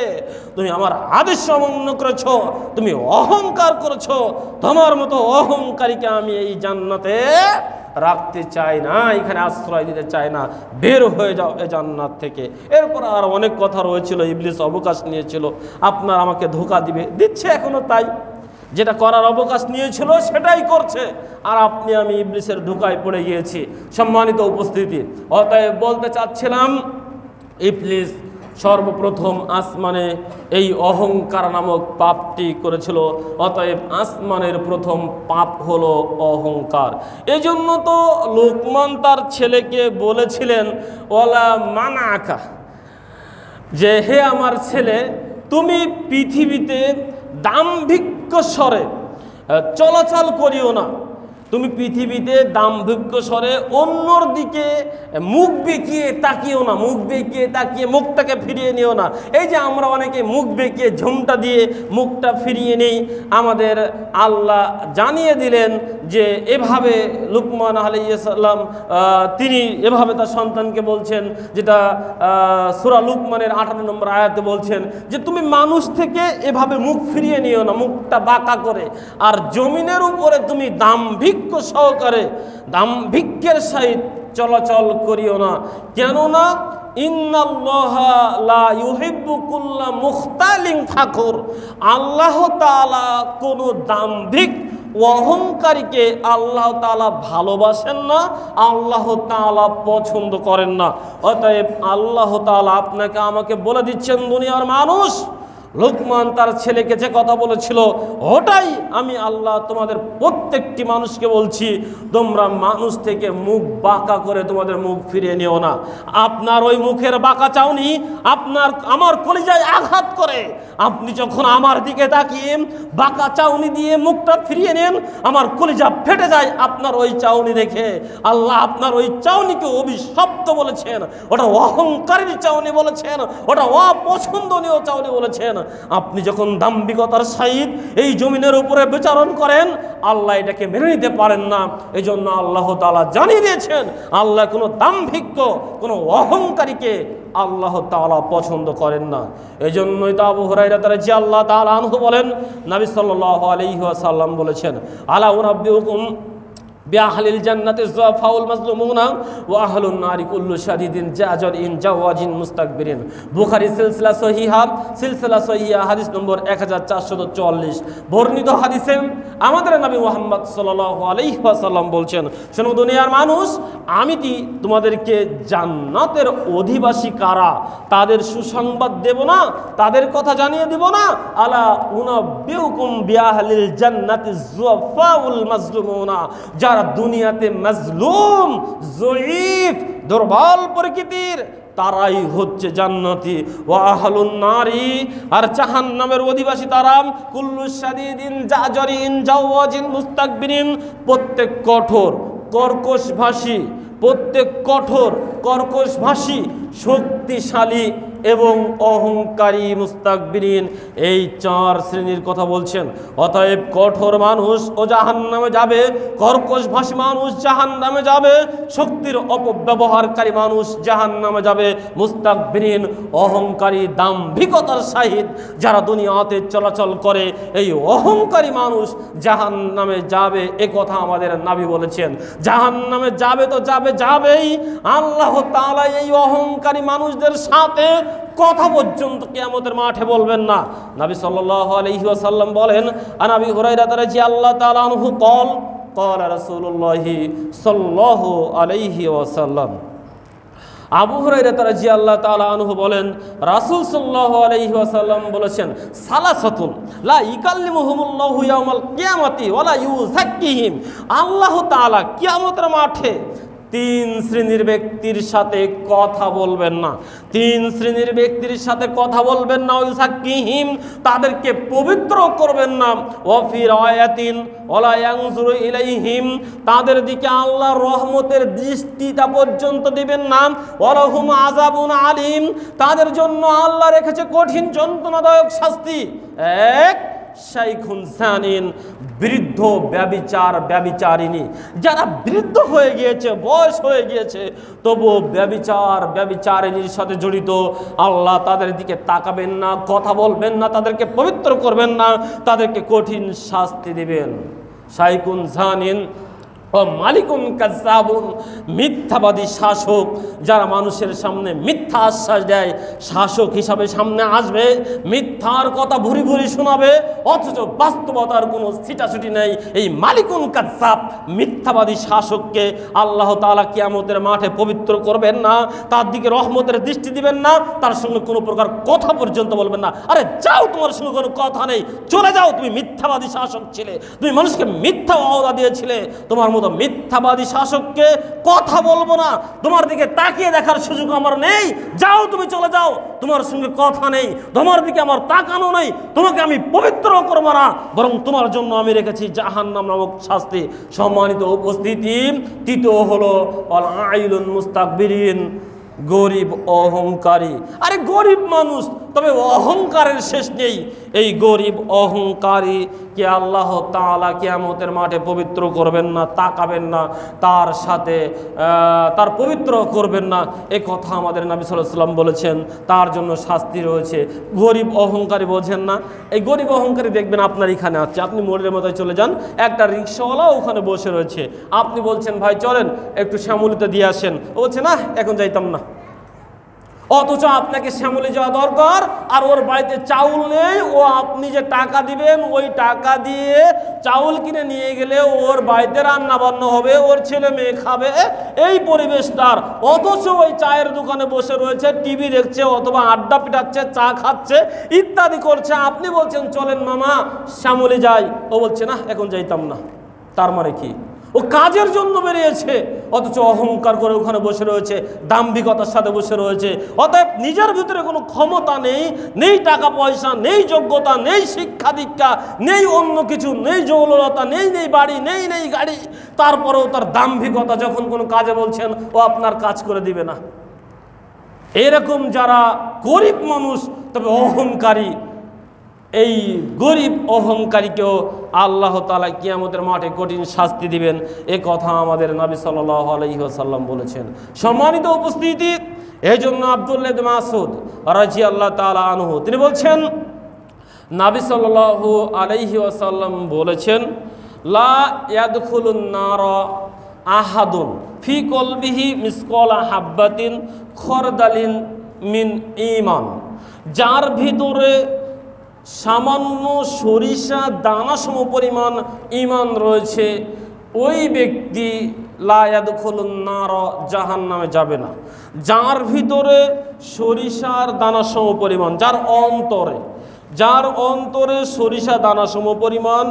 তুমি আমার আদেশ অমান্য করেছো, তুমি অহংকার করেছো, তোমার মতো অহংকারীকে আমি এই জান্নাতে রাখতে চাই না, এখানে আশ্রয় দিতে চাই না, বের হয়ে যাও এই জান্নাত থেকে। এরপর আর অনেক কথা রয়েছিল, ইবলিস অবকাশ নিয়েছিল আপনার আমাকে ধোঁকা দিচ্ছে এখনো তাই, যেটা করার অবকাশ নিয়েছিল সেটাই করছে, আর আপনি আমি ইবলিসের ধোঁকায় পড়ে গিয়েছি। সম্মানিত উপস্থিতি, অতএব বলতে চাচ্ছিলাম, ইবলিস সর্বপ্রথম আসমানে এই অহংকার নামক পাপটি করেছিল। অতএব আসমানের প্রথম পাপ হলো অহংকার। এই জন্য তো লোকমান তার ছেলেকে বলেছিলেন, ওয়ালা মানাকা, যে হে আমার ছেলে, তুমি পৃথিবীতে দাম্ভিক্য স্বরে চলাচল করিও না, তুমি পৃথিবীতে দাম্ভিক্য স্বরে অন্যর দিকে মুখ বেঁকিয়ে তাকিও না, মুখ বেঁকিয়ে তাকিয়ে মুখটাকে ফিরিয়ে নিও না। এই যে আমরা অনেকে মুখ বেঁকিয়ে ঝুমটা দিয়ে মুখটা ফিরিয়ে নেই, আমাদের আল্লাহ জানিয়ে দিলেন যে এভাবে লুকমান আলাইহিস সালাম তিনি এভাবে তার সন্তানকে বলছেন, যেটা সূরা লুকমানের 18 নম্বর আয়াতে বলছেন যে তুমি মানুষ থেকে এভাবে মুখ ফিরিয়ে নিও না, মুখটা বাঁকা করে, আর জমিনের উপরে তুমি দাম্ভিক সহকারে দাম্ভিক্যের সহিত চলাচল করিও না, কেননা ইন্নাল্লাহা লা ইউহিব্বু কুল্লা মুখতালিন ফাখুর, আল্লাহ তাআলা কোন দাম্ভিক অহংকারীকে আল্লাহ তাআলা ভালোবাসেন না, আল্লাহ তাআলা পছন্দ করেন না। অতএব আল্লাহ তাআলা আপনাকে আমাকে বলে দিচ্ছেন, দুনিয়ার মানুষ, লুকমান তার ছেলেকে যে কথা বলেছিল ওটাই আমি আল্লাহ তোমাদের প্রত্যেকটি মানুষকে বলছি, তোমরা মানুষ থেকে মুখ বাঁকা করে তোমাদের মুখ ফিরিয়ে নিও না। আপনার ওই মুখের বাঁকা চাউনি আমার কলিজায় আঘাত করে। আপনি যখন আমার দিকে তাকিয়ে বাঁকা চাউনি দিয়ে মুখটা ফিরিয়ে নেন, আমার কলিজা ফেটে যায় আপনার ওই চাউনি দেখে। আল্লাহ আপনার ওই চাউনিকে অভিশপ্ত বলেছেন, ওটা অহংকারীর চাউনি বলেছেন, ওটা অপছন্দনীয় চাউনি বলেছেন। আপনি যখন দাম্ভিকতার সহিত এই জমিনের উপরে বিচারণ করেন, আল্লাহ এটাকে মেনে নিতে পারেন না। এই জন্য আল্লাহ তাআলা জানিয়ে দিয়েছেন, আল্লাহ কোনো দাম্ভিক্য, কোনো অহংকারীকে আল্লাহ তাআলা পছন্দ করেন না। এই জন্যই তো আবু হুরায়রা রাদিয়াল্লাহু তাআলা আনহু বলেন, নবী সাল্লাল্লাহু আলাইহি ওয়াসাল্লাম বলেছেন, আলা উনাব্বিউকুম বিআহলিল জান্নাতি যুআফাউল মাজলুমুনা ওয়া আহলুন নারি কুল্লু শাদীদিন জাজারিন জাওয়াজিন মুস্তাকবিরিন। বুখারী সিলসিলা সহিহা হাদিস নম্বর 1444। বর্ণিত হাদিসে আমাদের নবী মুহাম্মদ সাল্লাল্লাহু আলাইহি ওয়াসাল্লাম বলছেন, শোনো দুনিয়ার মানুষ, আমি কি তোমাদেরকে জান্নাতের অধিবাসী কারা তাদের সুসংবাদ দেব না, তাদের কথা জানিয়ে দেব না? আলা উনাব্বিউকুম বিআহলিল জান্নাতি যুআফাউল মাজলুমুনা, যারা দুনিয়াতে মাজলুম, জয়ীফ, দুর্বল প্রকৃতির, তারাই হচ্ছে জান্নাতি। ওয়া আহলুন নারি, আর জাহান্নামের অধিবাসী তারা, কুল্লু শাদীদিন জাজারিন জাওয়াজিন মুস্তাকবিরিন, প্রত্যেক কঠোর কর্কশভাষী, প্রত্যেক কঠোর কর্কশভাষী, শক্তিশালী এবং অহংকারী মুস্তাকবিরিন, এই 4 শ্রেণীর কথা বলছেন। অতএব কঠোর মানুষ ও জাহান্নামে যাবে, কর্কশভাষী মানুষ জাহান্নামে যাবে, শক্তির অপব্যবহারকারী মানুষ জাহান্নামে যাবে, মুস্তাকবিরিন অহংকারী দাম্ভিকতার সহিত যারা দুনিয়াতে চলাচল করে এই অহংকারী মানুষ জাহান্নামে যাবে। এ কথা আমাদের নবী বলেছেন। জাহান্নামে যাবে তো যাবেই। আল্লাহ তাআলা এই অহংকারী মানুষদের সাথে কথা পর্যন্ত কিয়ামতের মাঠে বলবেন না। নবী সাল্লাল্লাহু আলাইহি ওয়াসাল্লাম বলেন, আন আবি হুরায়রা রাদিয়াল্লাহু তাআলা আনহু قال قال রাসূলুল্লাহ সাল্লাল্লাহু আলাইহি ওয়াসাল্লাম, আবু হুরায়রা রাদিয়াল্লাহু তাআলা আনহু বলেন, রাসূল সাল্লাল্লাহু আলাইহি ওয়াসাল্লাম বলেছেন, সালাসাতুন লা ইকাল্লিমুহুমুল্লাহু ইয়াউমাল কিয়ামাতি ওয়া লা ইউযাক্কিহিম। আল্লাহ তাআলা কিয়ামতের মাঠে 3 শ্রেণীর ব্যক্তির সাথে কথা বলবেন না। 3 শ্রেণীর ব্যক্তির সাথে কথা বলবেন না। ইউযাক্কিহিম, তাদেরকে পবিত্র করবেন না। ওয়া ফি রায়াতিন ওয়ালা ইয়ানজুরু ইলাইহিম, তাদের দিকে আল্লাহর রহমতের দৃষ্টিটা পর্যন্ত দিবেন না। ওয়ালাহুম আযাবুন আলিম, তাদের জন্য আল্লাহ রেখেছে কঠিন যন্ত্রণাদায়ক শাস্তি। এক শাইখুন জানিন, বৃদ্ধ ব্যভিচারিণী, যারা বৃদ্ধ হয়ে গিয়েছে, বয়স হয়ে গিয়েছে, তবু ব্যভিচারিণীর সাথে জড়িত, আল্লাহ তাদের দিকে তাকাবেন না, কথা বলবেন না, তাদেরকে পবিত্র করবেন না, তাদেরকে কঠিন শাস্তি দিবেন। শাইখুন জানিন ও মালিকুন কাজ্জাবুন, মিথ্যাবাদী শাসক, যারা মানুষের সামনে মিথ্যা আশ্বাস দেয়, শাসক হিসাবে সামনে আসবে, মিথ্যার কথা ভুরি ভুরি শোনাবে, অথচ বাস্তবতার কোনো ছিটাছুটি নেই। এই মালিকুন কাজ্জাব মিথ্যাবাদী শাসককে আল্লাহ তাআলা কিয়ামতের মাঠে পবিত্র করবেন না, তার দিকে রহমতের দৃষ্টি দিবেন না, তার সঙ্গে কোনো প্রকার কথা পর্যন্ত বলবেন না। আরে যাও, তোমার সঙ্গে কোনো কথা নেই, চলে যাও, তুমি মিথ্যাবাদী শাসক ছিলে, তুমি মানুষকে মিথ্যা ওয়াদা দিয়েছিলে, তোমার মতো মিথ্যাবাদী শাসককে কথা বলবো না, তোমার দিকে তাকিয়ে দেখার সুযোগ আমার নেই, যাও, তুমি চলে যাও, তোমার সঙ্গে কথা নেই, তোমার দিকে আমার তাকানো নেই, তোমাকে আমি পবিত্র করবো না, বরং তোমার জন্য আমি রেখেছি জাহান্নাম নামক শাস্তি। সম্মানিত উপস্থিতি, তৃতীয় হলো আল আইলুন মুস্তাকবিরিন, গরিব অহংকারী। আরে গরিব মানুষ, তবে অহংকারের শেষ নেই। এই গরিব অহংকারী কে আল্লাহ তাআলা কিয়ামতের মাঠে পবিত্র করবেন না, তাকাবেন না, তার সাথে তার পবিত্র করবেন না। এ কথা আমাদের নবী সাল্লাল্লাহু আলাইহি ওয়াসাল্লাম বলেছেন। তার জন্য শাস্তি রয়েছে। গরিব অহংকারী বোঝেন না? এই গরিব অহংকারী দেখবেন আপনার এখানে আছে, আপনি মোড়ের মধ্যে চলে যান, একটা রিক্সাওয়ালা ওখানে বসে রয়েছে, আপনি বলছেন ভাই চলেন একটু শ্যামলিতে দিয়ে আসেন, ও বলছে না এখন যাইতাম না, অথচ আপনাকে শ্যামলি যাওয়া দরকার, আর ওর বাড়িতে চাউল নেই, ও আপনি যে টাকা দিবেন ওই টাকা দিয়ে চাউল কিনে নিয়ে গেলে ওর বাড়িতে রান্না বান্না হবে, ওর ছেলে মেয়ে খাবে, এই পরিবেশটার, অথচ ওই চায়ের দোকানে বসে রয়েছে, টিভি দেখছে অথবা আড্ডা পিটাচ্ছে, চা খাচ্ছে, ইত্যাদি করছে, আপনি বলছেন চলেন মামা শ্যামলি যাই, ও বলছে না এখন যাইতাম না। তার মানে কি? ও কাজের জন্য বেরিয়েছে, অথচ অহংকার করে ওখানে বসে রয়েছে, দাম্ভিকতার সাথে বসে রয়েছে। অতএব নিজের ভিতরে কোনো ক্ষমতা নেই, নেই টাকা পয়সা, নেই যোগ্যতা, নেই শিক্ষা দীক্ষা, নেই অন্য কিছু, নেই যৌলতা, নেই বাড়ি, নেই গাড়ি, তারপরেও তার দাম্ভিকতা, যখন কোনো কাজে বলছেন ও আপনার কাজ করে দিবে না। এরকম যারা গরিব মানুষ তবে অহংকারী, এই গরিব অহংকারীকেও আল্লাহ তাআলা কিয়ামতের মাঠে কঠিন শাস্তি দিবেন। এ কথা আমাদের নবী সাল্লাল্লাহু আলাইহি ওয়াসাল্লাম বলেছেন। সম্মানিত উপস্থিতি, এই জন্য আব্দুল্লাহ ইবনে মাসউদ রাদিয়াল্লাহু তাআলা আনহু তিনি বলছেন, নবী সাল্লাল্লাহু আলাইহি ওয়াসাল্লাম বলেছেন, লা ইয়াদখুলুন নারা আহাদুন ফি কলবিহি মিসকালা হাব্বাতিন খরদালিন মিন ঈমান, যার ভিতরে সামান্য সরিষা দানা সম পরিমাণ ঈমান রয়েছে, ওই ব্যক্তি লা ইয়াদখুলুন নার, জাহান্নামে যাবে না। যার ভিতরে সরিষার দানা সম পরিমাণ, যার অন্তরে সরিষা দানা সম পরিমাণ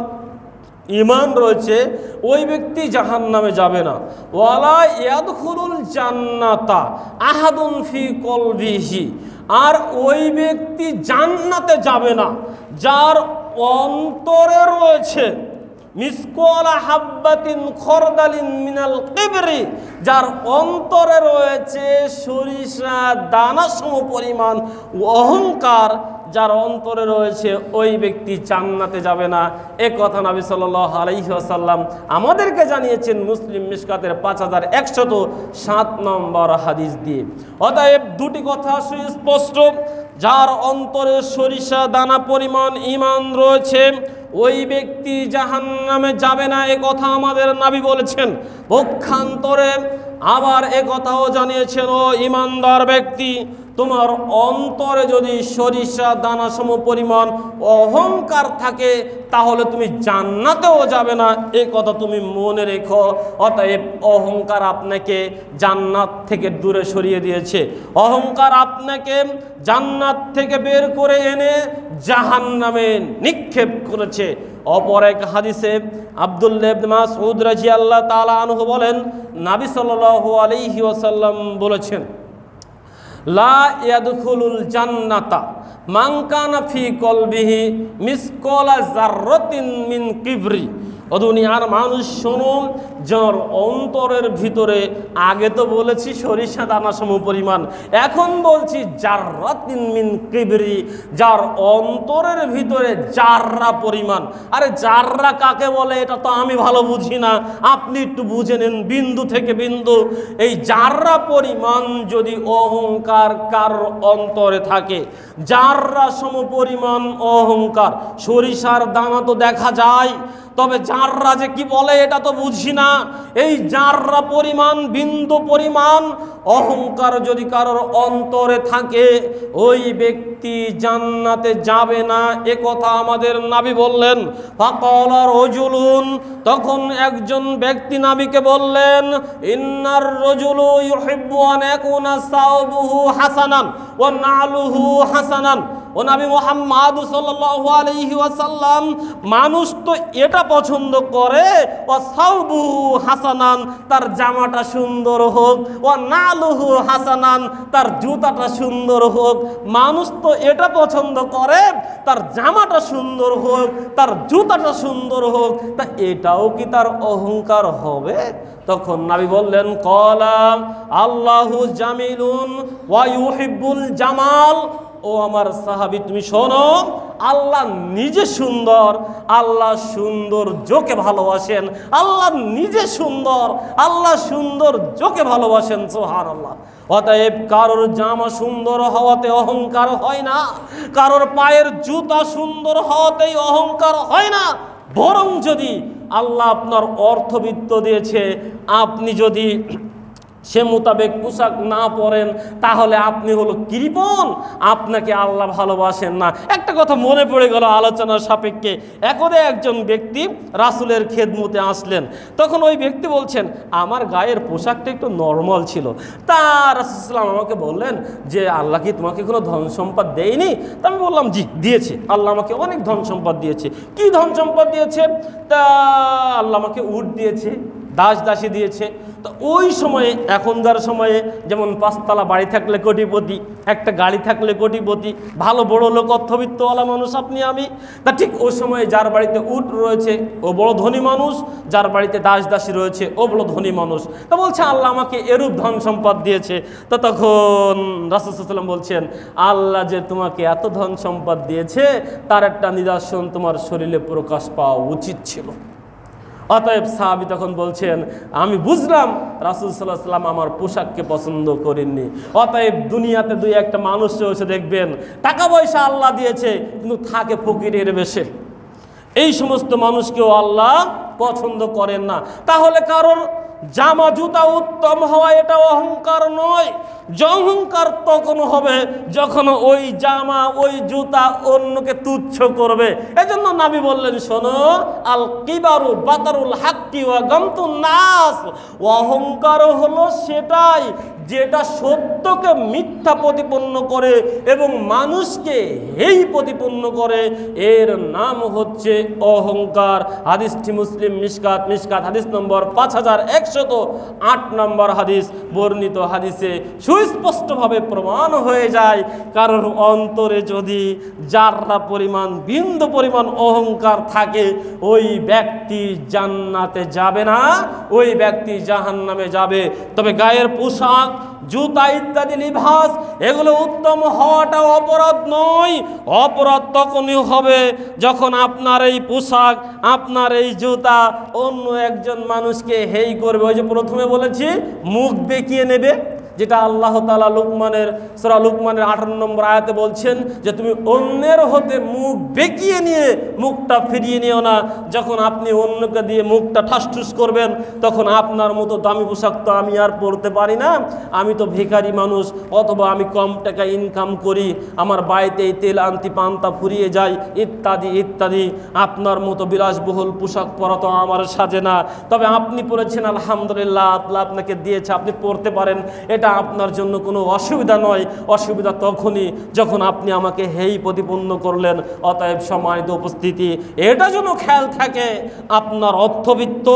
ঈমান রয়েছে, ওই ব্যক্তি জাহান্নামে যাবে না। ওয়ালা ইয়াদখুলুল জান্নাতা আহাদুন ফি কলবিহি, আর ওই ব্যক্তি জান্নাতে যাবে না যার অন্তরে রয়েছে মিসকালা হাব্বাতিন খরদালিন মিনাল কিবরি, যার অন্তরে রয়েছে সরিষা দানা সম পরিমাণ অহংকার, যার অন্তরে রয়েছে ওই ব্যক্তি জান্নাতে যাবে না। এ কথা নবী সাল্লাল্লাহু আলাইহি ওয়াসাল্লাম আমাদেরকে জানিয়েছেন মুসলিম মিশকাতের 5107 নম্বর হাদিস দিয়ে। অতএব দুটি কথা সুস্পষ্ট, যার অন্তরে সরিষা দানা পরিমাণ ঈমান রয়েছে ওই ব্যক্তি জাহান্নামে যাবে না, এ কথা আমাদের নবী বলেছেন। পক্ষান্তরে আবার এ কথাও জানিয়েছেন, ও ঈমানদার ব্যক্তি, তোমার অন্তরে যদি সরিষা দানা সম পরিমাণ অহংকার থাকে তাহলে তুমি জান্নাতেও যাবে না, এই কথা তুমি মনে রেখো। অতএব অহংকার আপনাকে জান্নাত থেকে দূরে সরিয়ে দিয়েছে, অহংকার আপনাকে জান্নাত থেকে বের করে এনে জাহান্নামে নিক্ষেপ করেছে। অপর এক হাদিসে আব্দুল্লাহ ইবনে মাসউদ রাদিয়াল্লাহু তাআলা আনহু বলেন, নবী সাল্লাল্লাহু আলাইহি ওয়াসাল্লাম বলেছেন, লা ইয়াদখুলুল জান্নাতা মান কানা ফি কলবিহি মিসকালা যাররাতিন মিন কিবরি। ও দুনিয়ার মানুষ শোনো, যার অন্তরের ভিতরে, আগে তো বলেছি সরিষা দানা সম পরিমাণ, এখন বলছি যাররাতিন মিন কিবরি, যার অন্তরের ভিতরে জাররা পরিমাণ। আরে জাররা কাকে বলে এটা তো আমি ভালো বুঝি না, আপনি একটু বুঝে নিন, বিন্দু থেকে বিন্দু। এই জাররা পরিমাণ যদি অহংকার কারোর অন্তরে থাকে, জাররা সম পরিমাণ অহংকার, সরিষার দানা তো দেখা যায়, তবে জাররা যে কি বলে এটা তো বুঝি না। এই জাররা পরিমাণ, বিন্দু পরিমাণ অহংকার যদি কারোর অন্তরে থাকে ওই ব্যক্তি জান্নাতে যাবে না, এ কথা আমাদের নবী বললেন। ফাকালা রাজুলুন, তখন একজন ব্যক্তি নবীকে বললেন, ইন্নার রাজুলু ইউহিব্বু আন ইয়াকুনা সাওবুহু হাসানান ওয়া নালুহু হাসানান। ও নবী মুহাম্মদ সাল্লাল্লাহু আলাইহি ওয়াসাল্লাম, মানুষ তো এটা পছন্দ করে, ও সাওবুহু হাসানান, তার জামাটা সুন্দর হোক, ও নালুহু হাসানান, তার জুতাটা সুন্দর হোক। মানুষ তো এটা পছন্দ করে, তার জামাটা সুন্দর হোক, তার জুতাটা সুন্দর হোক, তা এটাও কি তার অহংকার হবে? তখন নবী বললেন, ক্বালা আল্লাহু জামিলুন ওয়া ইউহিব্বুল জামাল। ও আমার সাহাবী, তুমি শোনো, আল্লাহ নিজে সুন্দর, আল্লাহ সৌন্দর্যকে ভালোবাসেন, আল্লাহ নিজে সুন্দর, আল্লাহ সৌন্দর্যকে ভালোবাসেন। সুবহানাল্লাহ। অতএব কারোর জামা সুন্দর হওয়াতে অহংকার হয় না, কারোর পায়ের জুতা সুন্দর হওয়াতেই অহংকার হয় না। বরং যদি আল্লাহ আপনার অর্থবিত্ত দিয়েছে, আপনি যদি সে মোতাবেক পোশাক না পরেন তাহলে আপনি হলো কৃপণ, আপনাকে আল্লাহ ভালোবাসেন না। একটা কথা মনে পড়ে গেল আলোচনার সাপেক্ষে। একদে একজন ব্যক্তি রাসূলের খেদমতে আসলেন, তখন ওই ব্যক্তি বলছেন, আমার গায়ের পোশাকটা একটু নর্মাল ছিল। তা রাসূল সাল্লাল্লাহু আলাইহি ওয়াসাল্লাম আমাকে বললেন যে আল্লাহ কি তোমাকে কোনো ধন সম্পদ দেয়নি? তা আমি বললাম, জি দিয়েছে, আল্লাহ আমাকে অনেক ধন সম্পদ দিয়েছে। কি ধন সম্পদ দিয়েছে? তা আল্লাহ আমাকে উট দিয়েছে, দাস দাসী দিয়েছে। তো ওই সময়ে, এখনকার সময়ে যেমন 5 তলা বাড়ি থাকলে কোটিপতি, একটা গাড়ি থাকলে কোটিপতি, ভালো বড় লোক, অর্থবিত্তওয়ালা মানুষ আপনি আমি। তা ঠিক ওই সময়ে যার বাড়িতে উট রয়েছে ও বড় ধনী মানুষ, যার বাড়িতে দাস দাসী রয়েছে ও বড় ধনী মানুষ। তা বলছে আল্লাহ আমাকে এরূপ ধন সম্পদ দিয়েছে। তো তখন রাসূল সাল্লাল্লাহু আলাইহি ওয়াসাল্লাম বলছেন, আল্লাহ যে তোমাকে এত ধন সম্পদ দিয়েছে তার একটা নিদর্শন তোমার শরীরে প্রকাশ পাওয়া উচিত ছিল। অতএব সাহাবী তখন বলছেন, আমি বুঝলাম রাসূল সাল্লাল্লাহু আলাইহি ওয়াসাল্লাম আমার পোশাককে পছন্দ করেননি। অতএব দুনিয়াতে দুই একটা মানুষ রয়েছে দেখবেন, টাকা পয়সা আল্লাহ দিয়েছে কিন্তু থাকে ফকিরের বেশে, এই সমস্ত মানুষকেও আল্লাহ পছন্দ করেন না। তাহলে কারণ জামা জুতা উত্তম হওয়া এটা অহংকার নয়। অহংকার তখন হবে যখন ওই জামা ওই জুতা অন্যকে তুচ্ছ করবে। এজন্য নবী বললেন, শোনো, আল কিবারু বাতারুল হাক্কি ওয়া গামতুন নাস। অহংকার হলো সেটাই যেটা সত্যকে মিথ্যা প্রতিপন্ন করে এবং মানুষকে হেয় প্রতিপন্ন করে, এর নাম হচ্ছে অহংকার। হাদিসটি মুসলিম মিশকাত হাদিস নম্বর 5001 1108 নম্বর হাদিস। বর্ণিত হাদিসে সুস্পষ্টভাবে প্রমাণ হয়ে যায়, কারণ অন্তরে যদি যাররা পরিমাণ, বিন্দু পরিমাণ অহংকার থাকে, ওই ব্যক্তি জান্নাতে যাবে না, ওই ব্যক্তি জাহান্নামে যাবে। তবে গায়ের পোশাক, জুতা ইত্যাদি লিবাস এগুলো উত্তম হওয়াটা অপরাধ নয়। অপরাধ তখনই হবে যখন আপনার এই পোশাক, আপনার এই জুতা অন্য একজন মানুষকে হেই করবে। ওই যে প্রথমে বলেছি, মুখ বেঁকিয়ে নেবে, যেটা আল্লাহ তাআলা সূরা লুকমানের 18 নম্বর আয়াতে বলছেন যে তুমি অন্যের হতে মুখ বেঁকিয়ে নিয়ে মুখটা ফিরিয়ে নিও না। যখন আপনি অন্যকে দিয়ে মুখটা ঠাসঠুস করবেন, তখন আপনার মতো দামি পোশাক তো আমি আর পরতে পারি না, আমি তো ভিখারি মানুষ, অথবা আমি কম টাকা ইনকাম করি, আমার বাড়িতে এই তেল আনতি পান্তা ফুরিয়ে যায়, ইত্যাদি ইত্যাদি। আপনার মতো বিলাসবহুল পোশাক পরা তো আমার সাজে না। তবে আপনি পরেছেন, আলহামদুলিল্লাহ, আল্লাহ আপনাকে দিয়েছে, আপনি পরতে পারেন, এটা আপনার জন্য কোনো অসুবিধা নয়। অসুবিধা তখনই যখন আপনি আমাকে হেই প্রতিপন্ন করলেন। অতএব সম্মানিত উপস্থিতি, এটা যেন খেয়াল থাকে, আপনার অর্থবিত্ত,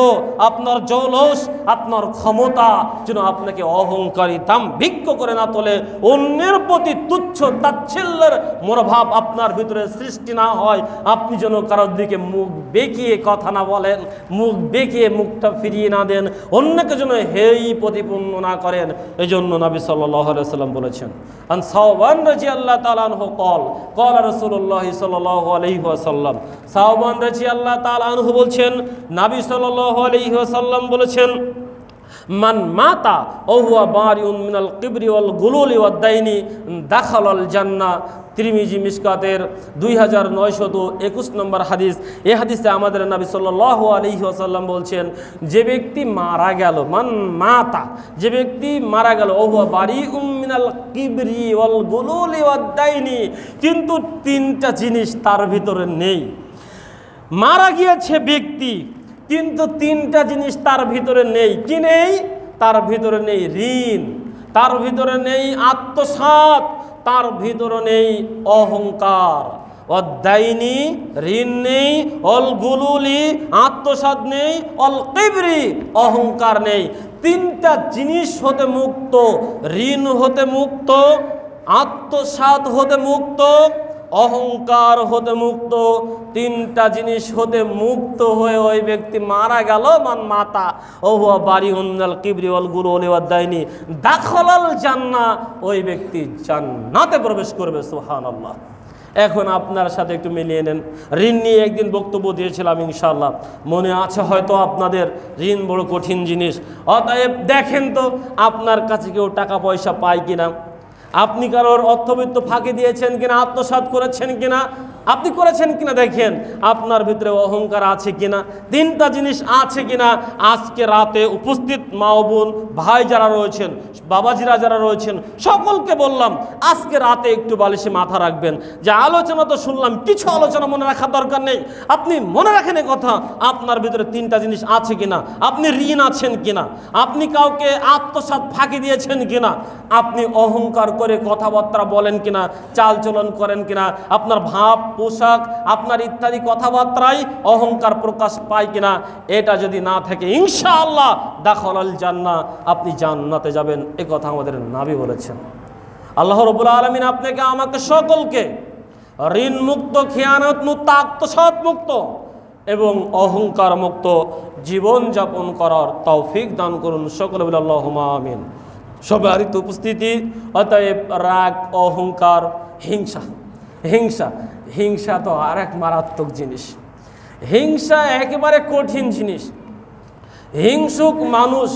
আপনার জৌলস, আপনার ক্ষমতা যেন আপনাকে অহংকারী, দাম্ভিক্য করে না তোলে, অন্যের প্রতি তুচ্ছ তাচ্ছিল্যের মনোভাব আপনার ভিতরে সৃষ্টি না হয়। আপনি যেন কারোর দিকে মুখ বেঁকিয়ে কথা না বলেন, মুখ বেঁকিয়ে মুখটা ফিরিয়ে না দেন, অন্যকে যেন হেই প্রতিপন্ন না করেন। এই জন্য নবী সাল্লাল্লাহু আলাইহি ওয়াসাল্লাম বলেছেন, আন সাওবান রাদিয়াল্লাহু তাআলা আনহু قال রাসূলুল্লাহ সাল্লাল্লাহু আলাইহি ওয়াসাল্লাম, সাওবান রাদিয়াল্লাহু তাআলা আনহু বলছেন, নবী সাল্লাল্লাহু আলাইহি ওয়াসাল্লাম বলেছেন, মান মাতা ও হুয়া বারিউন মিনাল কিবরি ওয়াল গুলুলি ওয়াদ দাইনি দাখালাল জান্নাহ। তিরমিজি মিশকাতের 2921 নম্বর হাদিস। এই হাদিসে আমাদের নবী সাল্লাল্লাহু আলাইহি ওয়াসাল্লাম বলছেন, যে ব্যক্তি মারা গেল, মান মাতা, যে ব্যক্তি মারা গেল, ও হুয়া বারিউন মিনাল কিবরি ওয়াল গুলুলি ওয়াদ দাইনি, কিন্তু তিনটা জিনিস তার ভিতরে নেই। মারা গিয়েছে ব্যক্তি, কিন্তু তিনটা জিনিস তার ভিতরে নেই। কি নেই? তার ভিতরে নেই ঋণ, তার ভিতরে নেই আত্মসাৎ, তার ভিতরে নেই অহংকার। অদ্দাইনি, ঋণ নেই, অল গুলুলি, আত্মসাৎ নেই, অল কিবরি, অহংকার নেই। তিনটা জিনিস হতে মুক্ত, ঋণ হতে মুক্ত, আত্মসাৎ হতে মুক্ত, অহংকার হতে মুক্ত। তিনটা জিনিস হতে মুক্ত হয়ে ওই ব্যক্তি মারা গেল, মান মাতা ও হুয়া বারিউন মিনাল কিবরি ওয়াল গুলুলি ওয়াদ দাইনি দাখালাল জান্নাহ, ওই ব্যক্তি জান্নাতে প্রবেশ করবে। সুবহানাল্লাহ। এখন আপনার সাথে একটু মিলিয়ে নেন। ঋণ নিয়ে একদিন বক্তব্য দিয়েছিলাম, ইনশাআল্লাহ মনে আছে হয়তো আপনাদের। ঋণ বড় কঠিন জিনিস। অতএব দেখেন তো আপনার কাছে কেউ টাকা পয়সা পায় কিনা, আপনি কারোর অর্থবিত্ত ফাঁকি দিয়েছেন কিনা, আত্মসাৎ করেছেন কিনা, আপনি করেছেন কিনা দেখেন, আপনার ভিতরে অহংকার আছে কিনা, তিনটা জিনিস আছে কিনা। আজকে রাতে উপস্থিত মা ও বোন ভাই যারা রয়েছেন, বাবাজিরা যারা রয়েছেন, সকলকে বললাম আজকে রাতে একটু বালিশে মাথা রাখবেন। যে আলোচনা তো শুনলাম, কিছু আলোচনা মনে রাখার দরকার নেই, আপনি মনে রাখেন এ কথা, আপনার ভিতরে তিনটা জিনিস আছে কিনা। আপনি ঋণ আছেন কিনা, আপনি কাউকে আত্মসাৎ ফাঁকি দিয়েছেন কিনা, আপনি অহংকার করে কথাবার্তা বলেন কিনা, চালচলন করেন কিনা, আপনার ভাব, পোশাক, আপনার ইত্যাদি কথাবার্তায় অহংকার প্রকাশ পায় কিনা। এটা যদি না থাকে, ইনশাআল্লাহ দাখালাল জান্নাহ, আপনি জান্নাতে যাবেন। এ কথা আমাদের নবী বলেছেন। আল্লাহ রাব্বুল আলামিন আপনাকে আমাকে সকলকে ঋণ মুক্ত, খেয়ানত মুক্ত, আত্মসাৎ মুক্ত এবং অহংকার মুক্ত জীবন যাপন করার তৌফিক দান করুন। সকলে বলে আল্লাহুম্মা আমিন। সবারই তো উপস্থিতি। অতএব রাগ, অহংকার, হিংসা, হিংসা হিংসা তো আর এক মারাত্মক জিনিস। হিংসা একেবারে কঠিন জিনিস। হিংসুক মানুষ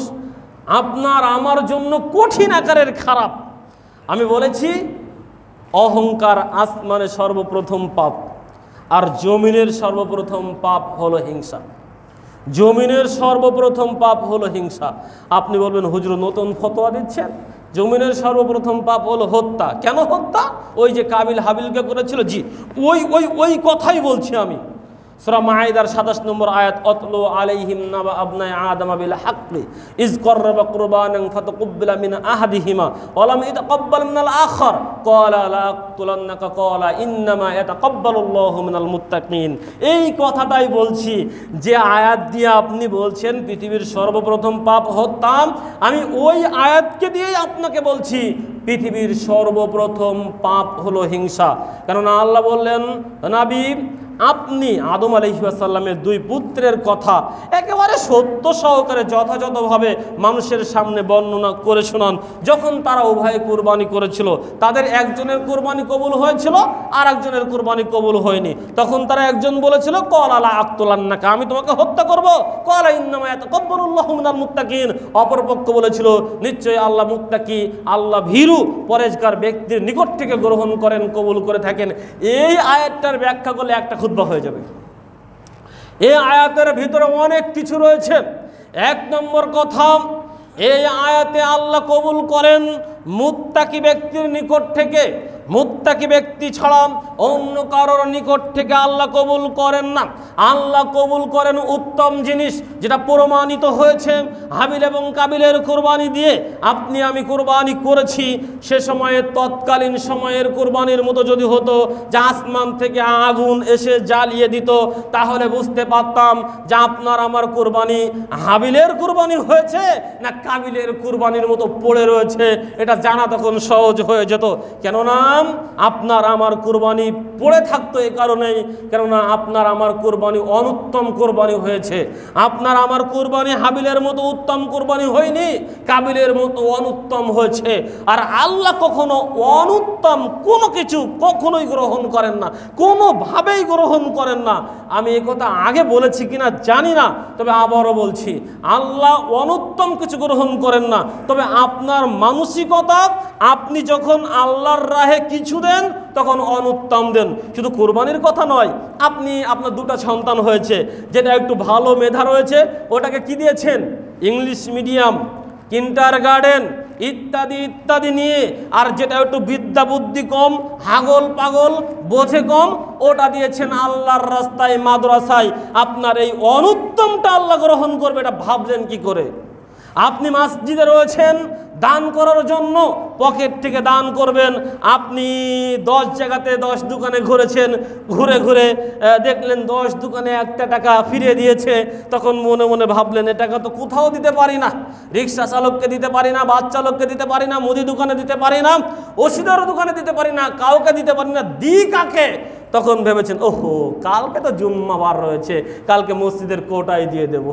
আপনার আমার জন্য কঠিন আকারের খারাপ। আমি বলেছি অহংকার আসমানের সর্বপ্রথম পাপ, আর জমিনের সর্বপ্রথম পাপ হলো হিংসা। জমিনের সর্বপ্রথম পাপ হলো হিংসা। আপনি বলবেন হুজুর নতুন ফতোয়া দিচ্ছেন, জমিনের সর্বপ্রথম পাপ হলো হত্যা। কেন হত্যা? ওই যে কাবিল হাবিলকে করেছিল, জি ওই ওই ওই কথাই বলছি আমি। সূরা মাইদার ২৭ নম্বর আয়াত, অতলু আলাইহিম নাবা আবনাই আদম বিল হাক্কি ইজ কররাবা কুরবানান ফাতাকুব্বিলা মিন আহাদিহিমা ওয়া লাম ইয়াতাকাব্বাল মিনাল আখার ক্বালা লা আক্তুলান্নাকা ক্বালা ইন্নামা ইয়াতাকাব্বালুল্লাহু মিনাল মুত্তাকিন। এই কথাটাই বলছি যে আয়াত দিয়ে আপনি বলছেন পৃথিবীর সর্বপ্রথম পাপ হত্যাম, আমি ওই আয়াতকে দিয়েই আপনাকে বলছি পৃথিবীর সর্বপ্রথম পাপ হলো হিংসা। কেননা আল্লাহ বললেন, নবী আপনি আদম আলাইহিস সালামের দুই পুত্রের কথা একেবারে সত্য সহকারে যথাযথভাবে মানুষের সামনে বর্ণনা করে শোনান। যখন তারা উভয়ে কুরবানি করেছিল, তাদের একজনের কুরবানি কবুল হয়েছিল আর একজনের কুরবানি কবুল হয়নি। তখন তারা একজন বলেছিল ক্বালা লা আক্তুলান্নাকা, আমি তোমাকে হত্যা করব। ক্বালা ইন্নামা ইয়াতাকাব্বালুল্লাহু মিনাল মুত্তাকিন, অপরপক্ষ বলেছিল নিশ্চয়ই আল্লাহ মুত্তাকি, আল্লাহ ভীরু পরেজগার ব্যক্তির নিকট থেকে গ্রহণ করেন, কবুল করে থাকেন। এই আয়াতটার ব্যাখ্যা করলে একটা খুতবা হয়ে যাবে। এই আয়াতের ভিতরে অনেক কিছু রয়েছে। এক নম্বর কথা, এই আয়াতে আল্লাহ কবুল করেন মুত্তাকি ব্যক্তির নিকট থেকে, মুত্তাকি ব্যক্তি ছাড়া অন্য কারোর নিকট থেকে আল্লাহ কবুল করেন না। আল্লাহ কবুল করেন উত্তম জিনিস, যেটা প্রমাণিত হয়েছে হাবিল এবং কাবিলের কুরবানি দিয়ে। আপনি আমি কুরবানি করেছি, সে সময়ে তৎকালীন সময়ের কুরবানির মতো যদি হতো যে আসমান থেকে আগুন এসে জ্বালিয়ে দিত, তাহলে বুঝতে পারতাম যে আপনার আমার কুরবানি হাবিলের কুরবানি হয়েছে না কাবিলের কুরবানির মতো পড়ে রয়েছে। এটা জানা তখন সহজ হয়ে যেত। কেননা আপনার আমার কুরবানি পড়ে থাকতো এই কারণেই, কেননা আপনার আমার কুরবানি অনুত্তম কুরবানি হয়েছে। আপনার আমার কুরবানি হাবিলের মতো উত্তম কুরবানি হয়নি, কাবিলের মতো অনুত্তম হয়েছে। আর আল্লাহ কখনো অনুত্তম কোনো কিছু কখনোই গ্রহণ করেন না, কোনোভাবেই গ্রহণ করেন না। আমি এই কথা আগে বলেছি কিনা জানি না, তবে আবারও বলছি, আল্লাহ অনুত্তম কিছু গ্রহণ করেন না। তবে আপনার মানসিকতা, আপনি যখন আল্লাহর রাহে কিছু দেন তখন অনুত্তম দেন। শুধু কুরবানির কথা নয়, আপনি আপনার দুটো সন্তান হয়েছে, যেটা একটু ভালো মেধা রয়েছে ওটাকে কি দিয়েছেন? ইংলিশ মিডিয়াম, কিন্ডারগার্টেন ইত্যাদি ইত্যাদি নিয়ে। আর যেটা একটু বিদ্যা বুদ্ধি কম, হাগল পাগল, বোঝে কম, ওটা দিয়েছেন আল্লাহর রাস্তায় মাদ্রাসায়। আপনার এই অনুত্তমটা আল্লাহ গ্রহণ করবে, এটা ভাবলেন কি করে? আপনি মসজিদে রয়েছেন, দান করার জন্য পকেট থেকে দান করবেন। আপনি 10 জায়গাতে 10 দোকানে ঘুরেছেন, ঘুরে ঘুরে দেখলেন 10 দোকানে 1টা টাকা ফিরিয়ে দিয়েছে। তখন মনে মনে ভাবলেন এ টাকা তো কোথাও দিতে পারি না, রিক্সা চালককে দিতে পারি না, বাস চালককে দিতে পারি না, মুদি দোকানে দিতে পারি না, ওষুধের দোকানে দিতে পারি না, কাউকে দিতে পারি না, দি কাকে? তখন ভেবেছেন ওহো কালকে তো জুম্মাবার রয়েছে, কালকে মসজিদের কোটায় দিয়ে দেব।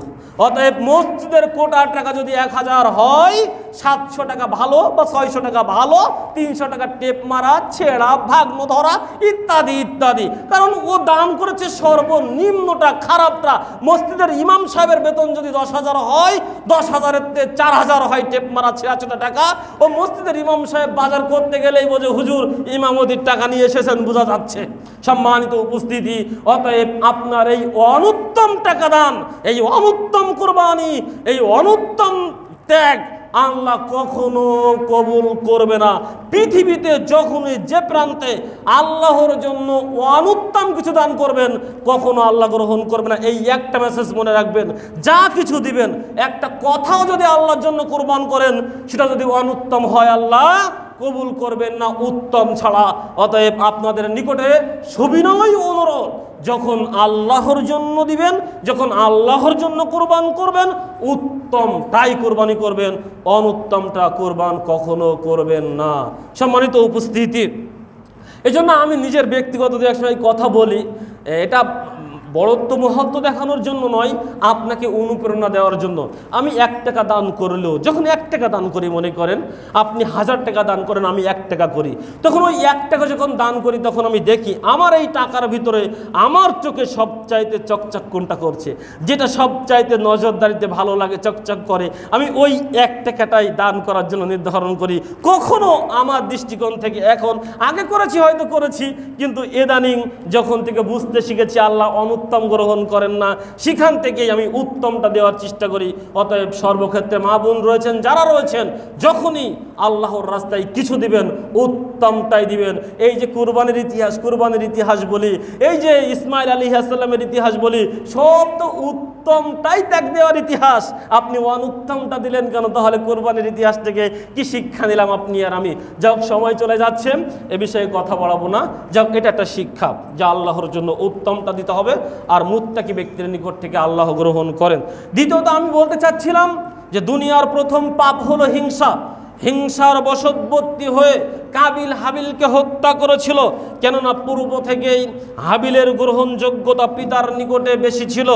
অতএব মসজিদের কোটার টাকা যদি 1000 হয়, 700 টাকা ভালো বা 600 টাকা ভালো, 300 টাকা টেপ মারা, ছেঁড়া, ভাগ্ন ধরা ইত্যাদি ইত্যাদি। কারণ ও দান করেছে সর্বনিম্নটা, খারাপটা। মসজিদের ইমাম সাহেবের বেতন যদি 10,000 হয়, 10,000-এর 4000 হয় টেপ মারা, ছেঁড়া টাকা। ও মসজিদের ইমাম সাহেব বাজার করতে গেলেই বোঝে হুজুর ইমামতির টাকা নিয়ে এসেছেন, বোঝা যাচ্ছে। সম্মানিত উপস্থিতি, অতএব আপনার এই অনুত্তম টাকা দান, এই অনুত্তম কুরবানি, এই অনুত্তম ত্যাগ আল্লাহ কখনো কবুল করবে না। পৃথিবীতে যখনই যে প্রান্তে আল্লাহর জন্য অনুত্তম কিছু দান করবেন, কখনো আল্লাহ গ্রহণ করবে না। এই একটা মেসেজ মনে রাখবেন, যা কিছু দিবেন, একটা কথাও যদি আল্লাহর জন্য কুরবান করেন, সেটা যদি অনুত্তম হয় আল্লাহ কবুল করবেন না উত্তম ছাড়া। অতএব আপনাদের নিকটে সবিনয় অনুরোধ, যখন আল্লাহর জন্য দিবেন, যখন আল্লাহর জন্য কুরবান করবেন, উত্তম তাই কুরবানি করবেন, অনুত্তমটা কুরবান কখনো করবেন না। সম্মানিত উপস্থিতি, এই জন্য আমি নিজের ব্যক্তিগত এক সময় কথা বলি, এটা বড়ত্ব মহত্ব দেখানোর জন্য নয়, আপনাকে অনুপ্রেরণা দেওয়ার জন্য। আমি 1 টাকা দান করলেও, যখন 1 টাকা দান করি, মনে করেন আপনি 1000 টাকা দান করেন, আমি 1 টাকা করি, তখন ওই 1 টাকা যখন দান করি, তখন আমি দেখি আমার এই টাকার ভিতরে আমার চোখে সবচাইতে চকচক কোনটা করছে, যেটা সবচাইতে নজরদারিতে ভালো লাগে, চকচক করে, আমি ওই 1 টাকাটাই দান করার জন্য নির্ধারণ করি। কখনো আমার দৃষ্টিকোণ থেকে, এখন আগে করেছি হয়তো করেছি, কিন্তু ইদানিং যখন থেকে বুঝতে শিখেছি আল্লাহ উত্তম গ্রহণ করেন না, সেখান থেকেই আমি উত্তমটা দেওয়ার চেষ্টা করি। অতএব সর্বক্ষেত্রে মা বোন রয়েছেন, যারা রয়েছেন, যখনই আল্লাহর রাস্তায় কিছু দিবেন উত্তমটাই দিবেন। এই যে কুরবানির ইতিহাস বলি, এই যে ইসমাইল আলাইহিস সালামের ইতিহাস বলি, সব তো উত্তমটাই ত্যাগ দেওয়ার ইতিহাস। আপনি অনুত্তমটা দিলেন কেন? তাহলে কুরবানির ইতিহাস থেকে কি শিক্ষা নিলাম আপনি আর আমি? যাক, সময় চলে যাচ্ছে, এ বিষয়ে কথা বলাবো না। যাক, এটা একটা শিক্ষা যা আল্লাহর জন্য উত্তমটা দিতে হবে, আর মুত্তাকি ব্যক্তির নিকট থেকে আল্লাহ গ্রহণ করেন। দ্বিতীয়ত আমি বলতে চাচ্ছিলাম যে দুনিয়ার প্রথম পাপ হলো হিংসা। হিংসার বশবর্তী হয়ে কাবিল হাবিলকে হত্যা করেছিল। কেননা পূর্ব থেকেই হাবিলের গ্রহণযোগ্যতা পিতার নিকটে বেশি ছিল।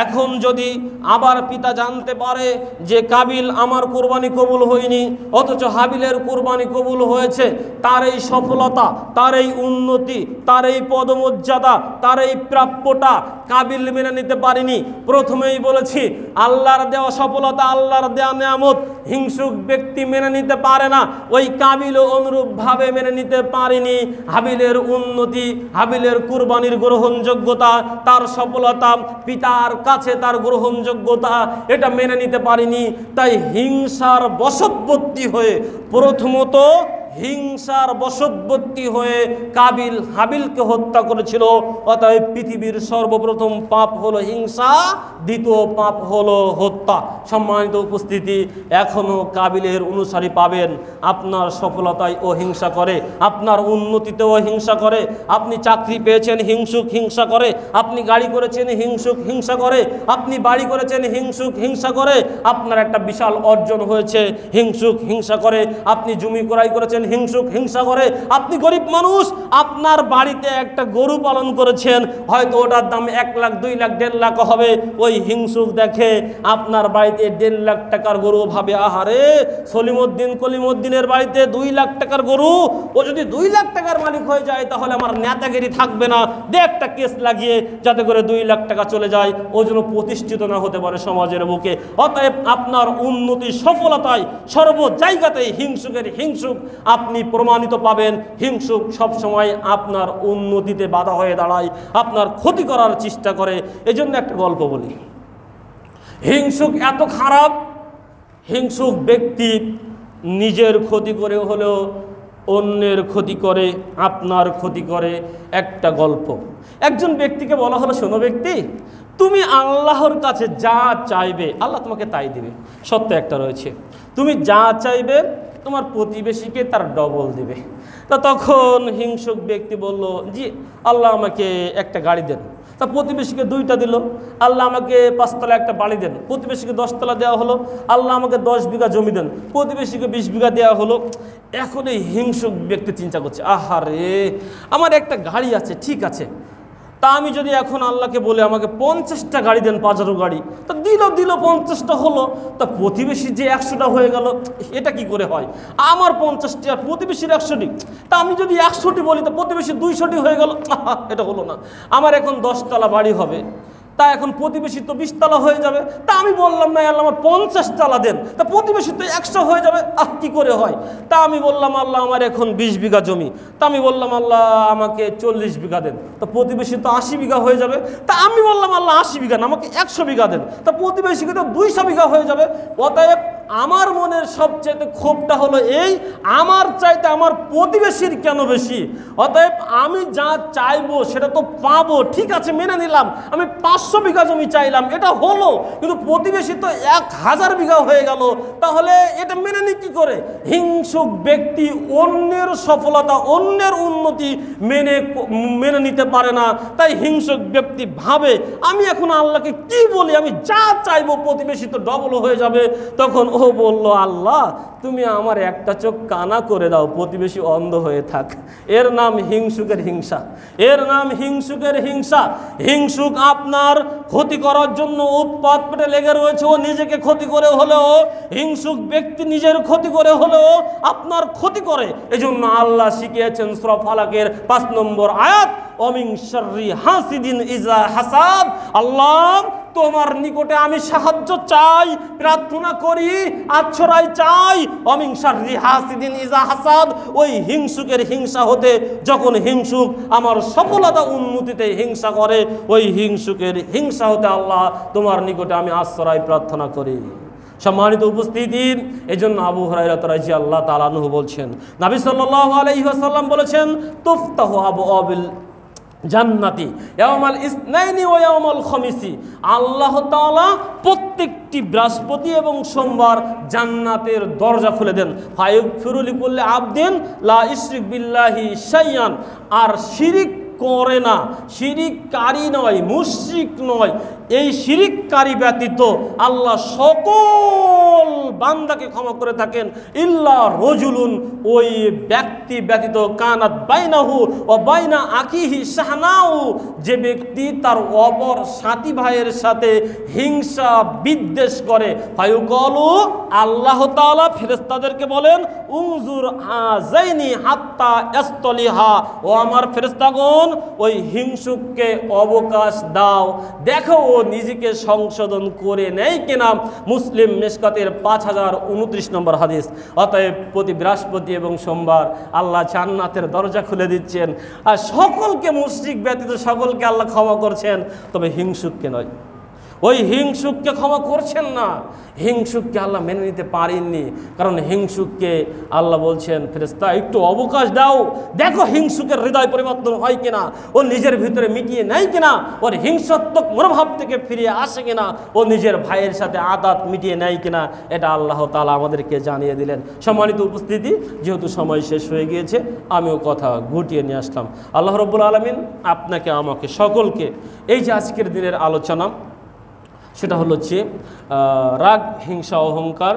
এখন যদি আবার পিতা জানতে পারে যে কাবিল আমার কোরবানি কবুল হয়নি, অথচ হাবিলের কোরবানি কবুল হয়েছে, তার এই সফলতা, তার এই উন্নতি, তার এই পদমর্যাদা, তার এই প্রাপ্যটা কাবিল মেনে নিতে পারেনি। প্রথমেই বলেছি, আল্লাহর দেওয়া সফলতা, আল্লাহর দেওয়া নেয়ামত হিংসুক ব্যক্তি মেনে নিতে পারে না। ওই কাবিলও অনুরূপভাবে মেনে নিতে পারেনি। হাবিলের উন্নতি, হাবিলের কুরবানির গ্রহণযোগ্যতা, তার সফলতা, পিতার কাছে তার গ্রহণযোগ্যতা, এটা মেনে নিতে পারেনি। তাই হিংসার বশবর্তী হয়ে, প্রথমত হিংসার বশবর্তী হয়ে কাবিল হাবিলকে হত্যা করেছিল। অতএব পৃথিবীর সর্বপ্রথম পাপ হলো হিংসা, দ্বিতীয় পাপ হলো হত্যা। সম্মানিত উপস্থিতি, এখনও কাবিলের অনুসারী পাবেন। আপনার সফলতায় ও হিংসা করে, আপনার উন্নতিতেও হিংসা করে। আপনি চাকরি পেয়েছেন, হিংসুক হিংসা করে। আপনি গাড়ি করেছেন, হিংসুক হিংসা করে। আপনি বাড়ি করেছেন, হিংসুক হিংসা করে। আপনার একটা বিশাল অর্জন হয়েছে, হিংসুক হিংসা করে। আপনি জমি ক্রয় করেছেন, হিংসুক হিংসা করে। আপনি গরিব মানুষ, আপনার বাড়িতে একটা গরু পালন করেছেন, হয়তো ওটার দাম 1 লাখ, 2 লাখ, 1.5 লাখ হবে। ওই হিংসুক দেখে আপনার বাড়িতে 1.5 লাখ টাকার গরু, ভাবে আহারে সলিমউদ্দিন কলিমউদ্দিনের বাড়িতে 2 লাখ টাকার গরু, ও যদি 2 লাখ টাকার মালিক হয়ে যায় তাহলে আমার নেতাগিরি থাকবে না, দে একটা কেস লাগিয়ে যাতে করে 2 লাখ টাকা চলে যায়, ও যেন প্রতিষ্ঠিত না হতে পারে সমাজের বুকে। অতএব আপনার উন্নতি সফলতায় সর্ব জায়গাতেই হিংসুকের হিংসুক আপনি প্রমাণিত পাবেন। হিংসুক সবসময় আপনার উন্নতিতে বাধা হয়ে দাঁড়ায়, আপনার ক্ষতি করার চেষ্টা করে। এজন্য একটা গল্প বলি। হিংসুক এত খারাপ, হিংসুক ব্যক্তি নিজের ক্ষতি করে হলেও অন্যের ক্ষতি করে, আপনার ক্ষতি করে। একটা গল্প, একজন ব্যক্তিকে বলা হলো, শোনো ব্যক্তি, তুমি আল্লাহর কাছে যা চাইবে আল্লাহ তোমাকে তাই দিবে। সত্য একটা রয়েছে, তুমি যা চাইবে তোমার প্রতিবেশীকে তার ডবল দিবে। তা তখন হিংসুক ব্যক্তি বলল, জি আল্লাহ আমাকে একটা গাড়ি দেন। তা প্রতিবেশীকে 2টা দিল। আল্লাহ আমাকে 5 তলা একটা বাড়ি দেন। প্রতিবেশীকে 10 তলা দেওয়া হলো। আল্লাহ আমাকে 10 বিঘা জমি দেন। প্রতিবেশীকে 20 বিঘা দেওয়া হলো। এখন এই হিংসুক ব্যক্তি চিন্তা করছে, আহারে আমার একটা গাড়ি আছে, ঠিক আছে, তা আমি যদি এখন আল্লাহকে বলে আমাকে 50টা গাড়ি দেন, পাজারো গাড়ি, তা দিল 50টা হলো, তা প্রতিবেশী যে 100টা হয়ে গেল, এটা কি করে হয়? আমার 50টি আর প্রতিবেশীর 100টি, তা আমি যদি 100টি বলি তা প্রতিবেশী 200টি হয়ে গেল, এটা হলো না। আমার এখন 10 তলা বাড়ি হবে, তা এখন প্রতিবেশী তো 20 তলা হয়ে যাবে। তা আমি বললাম, না আল্লাহ আমার 50 তলা দেন, তা প্রতিবেশী তো 100 হয়ে যাবে, কি করে হয়? তা আমি বললাম, আল্লাহ আমার এখন 20 বিঘা জমি, তা আমি বললাম আল্লাহ আমাকে 40 বিঘা দেন, তা প্রতিবেশী তো 80 বিঘা হয়ে যাবে। তা আমি বললাম আল্লাহ 80 বিঘা না, আমাকে 100 বিঘা দেন, তা প্রতিবেশীকে তো 200 বিঘা হয়ে যাবে। অতএব আমার মনের সবচেয়ে ক্ষোভটা হলো এই, আমার চাইতে আমার প্রতিবেশীর কেন বেশি? অতএব আমি যা চাইবো সেটা তো পাবো, ঠিক আছে মেনে নিলাম। আমি 500 বিঘা জমি চাইলাম, এটা হলো, কিন্তু প্রতিবেশী তো 1000 বিঘা হয়ে গেল, তাহলে এটা মেনে নি কি করে? হিংসুক ব্যক্তি অন্যের সফলতা, অন্যের উন্নতি মেনে নিতে পারে না। তাই হিংসুক ব্যক্তি ভাবে, আমি এখন আল্লাহকে কি বলি, আমি যা চাইবো প্রতিবেশী তো ডবল হয়ে যাবে। তখন ও বলল, আল্লাহ তুমি আমার একটা চোখ কানা করে দাও, প্রতিবেশী অন্ধ হয়ে থাক। এর নাম হিংসুকের হিংসা, এর নাম হিংসুকের হিংসা। হিংসুক আপনার ক্ষতি করার জন্য উৎপাত পেটে লেগে রয়েছে, ও নিজেকে ক্ষতি করে হলেও, হিংসুক ব্যক্তি নিজের ক্ষতি করে হলেও আপনার ক্ষতি করে। এজন্য আল্লাহ শিখিয়েছেন সূরা ফালাকের 5 নম্বর আয়াত, অমিন শাররি হাসিদিন ইজা হাসাদ। আল্লাহ তোমার নিকটে আমি সাহায্য চাই, প্রার্থনা করি, আশ্রয় চাই। অমিন শাররি হাসিদিন ইজা হাসাদ, ওই হিংসুকের হিংসা হতে, যখন হিংসুক আমার সফলতা উন্নতিতে হিংসা করে, ওই হিংসুকের হিংসা হতে আল্লাহ তোমার নিকটে আমি আশ্রয় প্রার্থনা করি। সম্মানিত উপস্থিতি, এজন্য আবু হুরায়রা রাদিয়াল্লাহু তাআলা আনহু বলছেন, নবী সাল্লাল্লাহু আলাইহি ওয়াসাল্লাম বলেছেন, তুফতাহু আবওয়াবিল জান্নাতি ইয়াউমাল ইসনাইনি ওয়া ইয়াউমাল খামিসি। আল্লাহ তাআলা প্রত্যেকটি বৃহস্পতি এবং সোমবার জান্নাতের দরজা খুলে দেন। ফায়ুগফিরু লিকুল্লি আবদিন লা ইশরিক বিল্লাহি শাইআন, আর শিরিক করে না, শিরিককারী নয়, মুশরিক নয়, এই শিরিককারী ব্যতীত আল্লাহ সকল বান্দাকে ক্ষমা করে থাকেন। ইল্লা রজুলুন, ওই ব্যক্তি ব্যতীত, কানাত বাইনাহু ও বাইনা আখিহি শাহনাউ, যে ব্যক্তি তার অপর সাথী ভাইয়ের সাথে হিংসা বিদ্বেষ করে। ফায়ুকালু, আল্লাহ তাআলা ফেরেশতাদেরকে বলেন, উনজুর আযাইনি হাত্তা ইস্তলিহা, ও আমার ফেরেশতাগণ, ওই হিংসুককে অবকাশ দাও, দেখো ও নিজেকে সংশোধন করে নেয় কিনা। মুসলিম মিশকাতের 5029 নম্বর হাদিস। অতএব প্রতি বৃহস্পতি এবং সোমবার আল্লাহ জান্নাতের দরজা খুলে দিচ্ছেন, আর সকলকে, মুশরিক ব্যতীত সকলকে আল্লাহ ক্ষমা করছেন, তবে হিংসুককে নয়। ওই হিংসুককে ক্ষমা করছেন না, হিংসুককে আল্লাহ মেনে নিতে পারেননি। কারণ হিংসুককে আল্লাহ বলছেন, ফেরেশতা একটু অবকাশ দাও, দেখো হিংসুকের হৃদয় পরিবর্তন হয় কিনা, ও নিজের ভিতরে মিটিয়ে নেয় কিনা, ওর হিংসাত্মক মনোভাব থেকে ফিরিয়ে আসে কিনা, ও নিজের ভাইয়ের সাথে আদাত মিটিয়ে নেয় কিনা। এটা আল্লাহ তাআলা আমাদেরকে জানিয়ে দিলেন। সম্মানিত উপস্থিতি, যেহেতু সময় শেষ হয়ে গিয়েছে, আমিও কথা গুটিয়ে নিয়ে আসলাম। আল্লাহ রাব্বুল আলামিন আপনাকে, আমাকে, সকলকে এই যে আজকের দিনের আলোচনা, সেটা হলো হচ্ছে রাগ, হিংসা, অহংকার।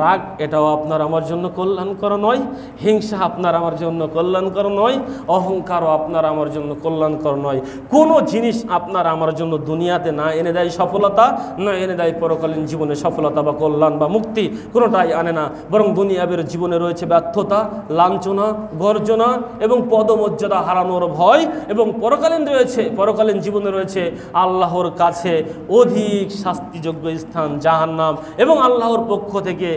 রাগ এটাও আপনার আমার জন্য কল্যাণকর নয়, হিংসা আপনার আমার জন্য কল্যাণকর নয়, অহংকারও আপনার আমার জন্য কল্যাণকর নয়। কোনো জিনিস আপনার আমার জন্য দুনিয়াতে না এনে দেয় সফলতা, না এনে দেয় পরকালীন জীবনে সফলতা বা কল্যাণ বা মুক্তি, কোনোটাই আনে না। বরং দুনিয়াবের জীবনে রয়েছে ব্যর্থতা, লাঞ্ছনা, গর্জনা এবং পদমর্যাদা হারানোর ভয়, এবং পরকালীন জীবনে রয়েছে আল্লাহর কাছে অধিক শাস্তিযোগ্য স্থান জাহান্নাম, এবং আল্লাহর পক্ষ থেকে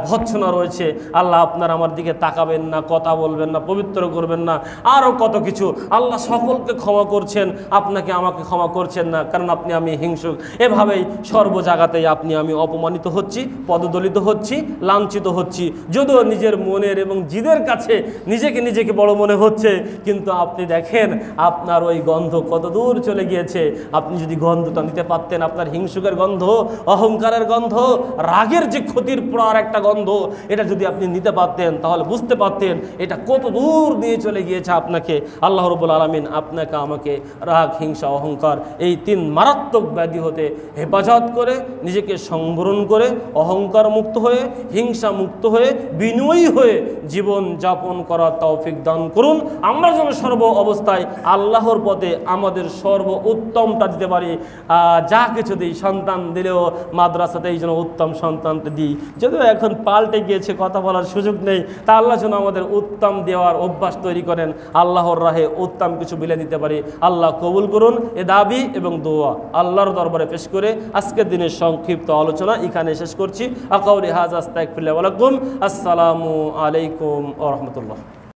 ভৎসনা রয়েছে। আল্লাহ আপনার আমার দিকে তাকাবেন না, কথা বলবেন না, পবিত্র করবেন না, আরও কত কিছু। আল্লাহ সকলকে ক্ষমা করছেন, আপনাকে আমাকে ক্ষমা করছেন না, কারণ আপনি আমি হিংসুক। এভাবেই সর্ব জায়গাতেই আপনি আমি অপমানিত হচ্ছি, পদদলিত হচ্ছি, লাঞ্ছিত হচ্ছি। যদিও নিজের মনের এবং জিদের কাছে নিজেকে বড় মনে হচ্ছে, কিন্তু আপনি দেখেন আপনার ওই গন্ধ কত দূর চলে গিয়েছে। আপনি যদি গন্ধটা নিতে পারতেন, আপনার হিংসুকের গন্ধ, অহংকারের গন্ধ, রাগের যে ক্ষতির পড়ার একটা গন্ধ, এটা যদি আপনি নিতে পারতেন, তাহলে বুঝতে পারতেন এটা কত দূর নিয়ে চলে গিয়েছে আপনাকে। আল্লাহ রাব্বুল আলামিন আপনাকে আমাকে রাগ, হিংসা, অহংকার, এই 3 মারাত্মক ব্যাধি হতে হেফাজত করে, নিজেকে সংবরণ করে, অহংকার মুক্ত হয়ে, হিংসা মুক্ত হয়ে, বিনয়ী হয়ে জীবন যাপন করার তৌফিক দান করুন। আমরা যেন সর্ব অবস্থায় আল্লাহর পথে আমাদের সর্ব উত্তমটা দিতে পারি। যা কিছু দিই, সন্তান দিলেও মাদ্রাসাতেই যেন উত্তম সন্তানটা দিই। যদিও এখন পাল্টে গিয়েছে, কথা বলার সুযোগ নেই, তা আল্লাহ যেন আমাদের উত্তম দেওয়ার অভ্যাস তৈরি করেন, আল্লাহর রাহে উত্তম কিছু বিলে দিতে পারি। আল্লাহ কবুল করুন এ দাবি এবং দোয়া আল্লাহর দরবারে পেশ করে আজকের দিনের সংক্ষিপ্ত আলোচনা এখানে শেষ করছি। আকাউলি হাযা আস্তাগফিরুল্লাহ ওয়া লাকুম। আসসালামু আলাইকুম ওয়া রাহমাতুল্লাহ।